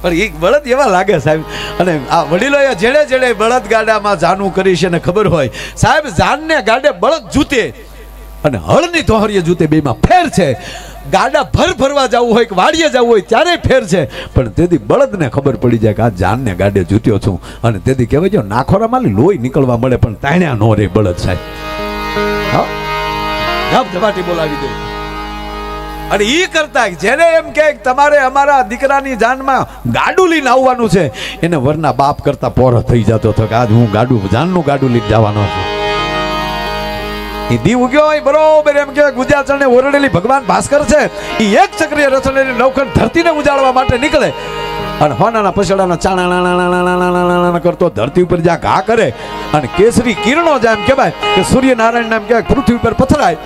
પણ એ બળદ એવા લાગે સાહેબ. અને આ વડીલોએ જેડે જેડે બળદ ગાડામાં જાનું કરી છે ને ખબર હોય સાહેબ, જાનને ગાડે બળદ જૂતે અને હળની તોહરીએ જૂતે બેમાં ફેર છે. ગાડા ભરવા જવું હોય કે વાડીએ જવું હોય ત્યારે ફેર છે. પણ તેથી બળદને ખબર પડી જાય કે આ જાનને ગાડે જૂત્યો છું. અને તેથી કહેવાય છે નાખોરામાં લોહી નીકળવા મળે પણ તાણ્યા નો રે બળદ સાહેબ. હા ધબાટી બોલાવી દે. અને ઈ કરતા જેને એમ કે તમારે અમારા દીકરાની જાનમાં ગાડું લઈને આવવાનું છે, એને વરના બાપ કરતા પોરો થઈ જતો હતો કે આજ હું જાનનું ગાડું લઈને જવાનો છું. દી ઉગ્યો હોય બરોબર એમ કે ગુજરાતને ઓરડેલી ભગવાન ભાસ્કર છે, એ એક ચક્રીય રચનેલી નવખંડ ધરતીને ઉજાડવા માટે નીકળે અને હોનાના પછડાના ચાણા કરતો ધરતી ઉપર જ્યાં ઘા કરે અને કેસરી કિરણો જેમ કહેવાય કે સૂર્યનારાયણ એમ કહેવાય પૃથ્વી ઉપર પથરાય.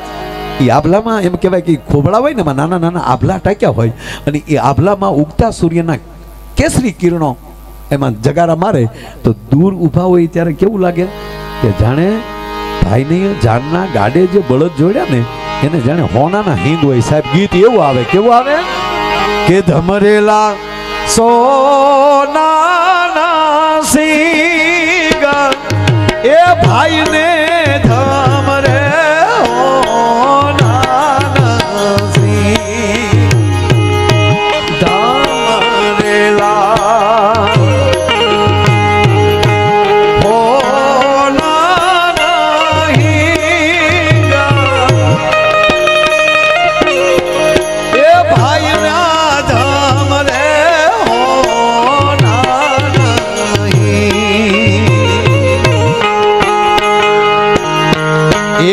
એ આભલામાં એમ કહેવાય કે ખોબળા હોય ને એમાં નાના નાના આભલા ટાંક્યા હોય, અને એ આભલામાં ઉગતા સૂર્યના કેસરી કિરણો એમાં જગારા મારે તો દૂર ઊભા હોય ત્યારે કેવું લાગે કે જાણે ભાઈને જાનના ગાડે જે બળદ જોડ્યા ને એને જાણે હોનાના હિંગ હોય સાહેબ. ગીત એવું આવે, કેવું આવે કે ધમરેલા સોનાના સિંગ એ ભાઈને ધમરે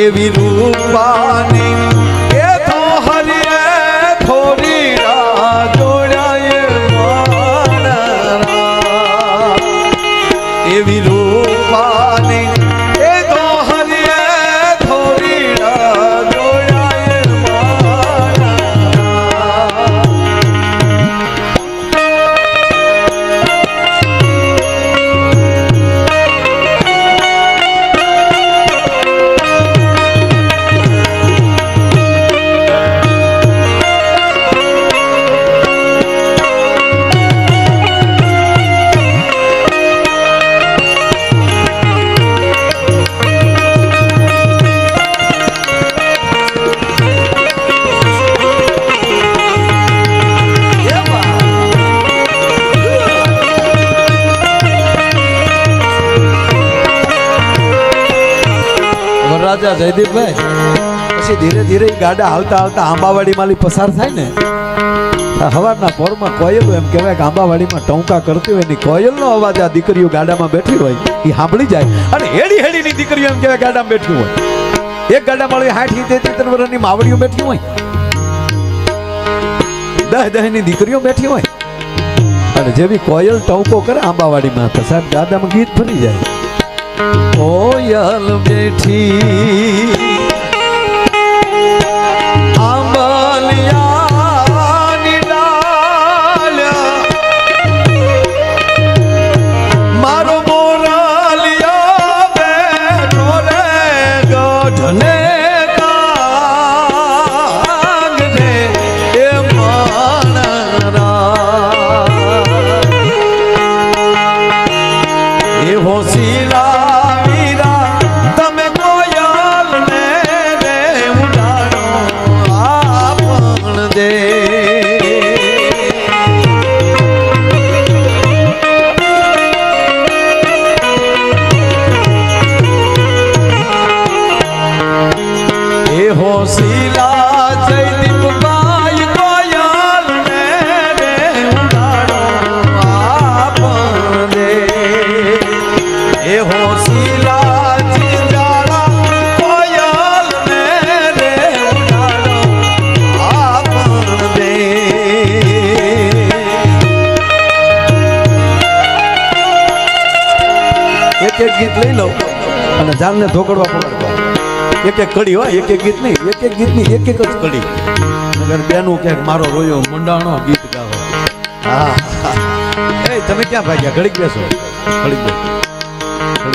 એવી રૂપાની એ તો હરિએ થોડી જોડાય એવી રૂપાની એ તો હરિએ થોડી જોડાય. રાજા જયદીપભાઈ પછી ધીરે ધીરે ગાડા હાલતા હાલતા આંબાવાડીમાં પસાર થાય ને, હવારના પોરમાં કોયલ એમ કહેવાય કે આંબાવાડીમાં ટોંકા કરતી હોય ને કોયલનો અવાજ આ દીકરીઓ ગાડામાં બેઠી હોય એ સાંભળી જાય. અને હેડી હેડીની દીકરીઓ એમ કહેવાય ગાડામાં બેઠી હોય. એક ગાડામાં 60 33 વર્ષની માવડીઓ બેઠી હોય, 10 ની દીકરીઓ બેઠી હોય. અને જેવી કોયલ ટોંકો કરે આંબાવાડીમાં તો સાહેબ ગાડામાં ગીત ફરી જાય. કોયલ બેઠી આંબલિયાની ડાલ્યા મારો મોરલિયા બેઠો રે ગઢને કાંગ રે એ માણરા એ હોશીલા તમે કોયલ ને રે ઉડાડો આ એક ગીત લઈ લઉં અને જાનને ધોકડવા પકડવા એક કડી હોય એક ગીત નહીં એક ગીતની એક જ કડી અગર બેનું ક્યાંક મારો રોયો મંડાણો ગીત ગાવો હા એ તમે ક્યાં ભાગ્યા ઘડીક બેસો ઘડીક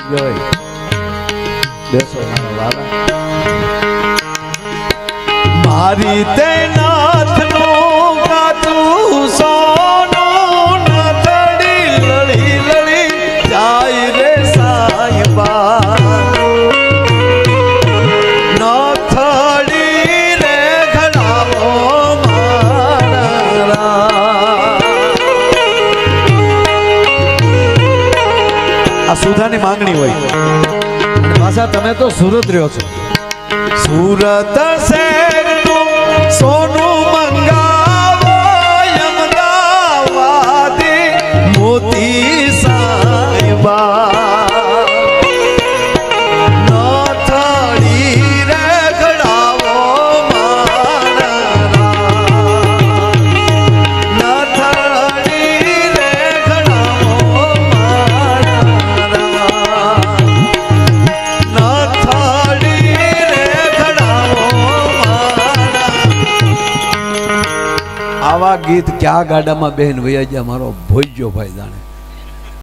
ભાઈ બેસો મારા વાલા મારી તે નાથનું કાચું સોનું નથડી લડી લડી જાય રે સાઈબા નથડી રે ઘડાવો મારા આ સુધાની માંગણી હોય અને પાછા તમે તો સુરત રહ્યો છો સુરત શહેરનું સોનું મંગાવો અમદાવાદી મોતી સાઈબા નથડી રે ઘડાવો મારા નથડી રે ઘડાવો આવા ગીત ક્યાં ગાડામાં બેન વૈયા ગયા મારો ભોજ્યો ભાઈ જાણે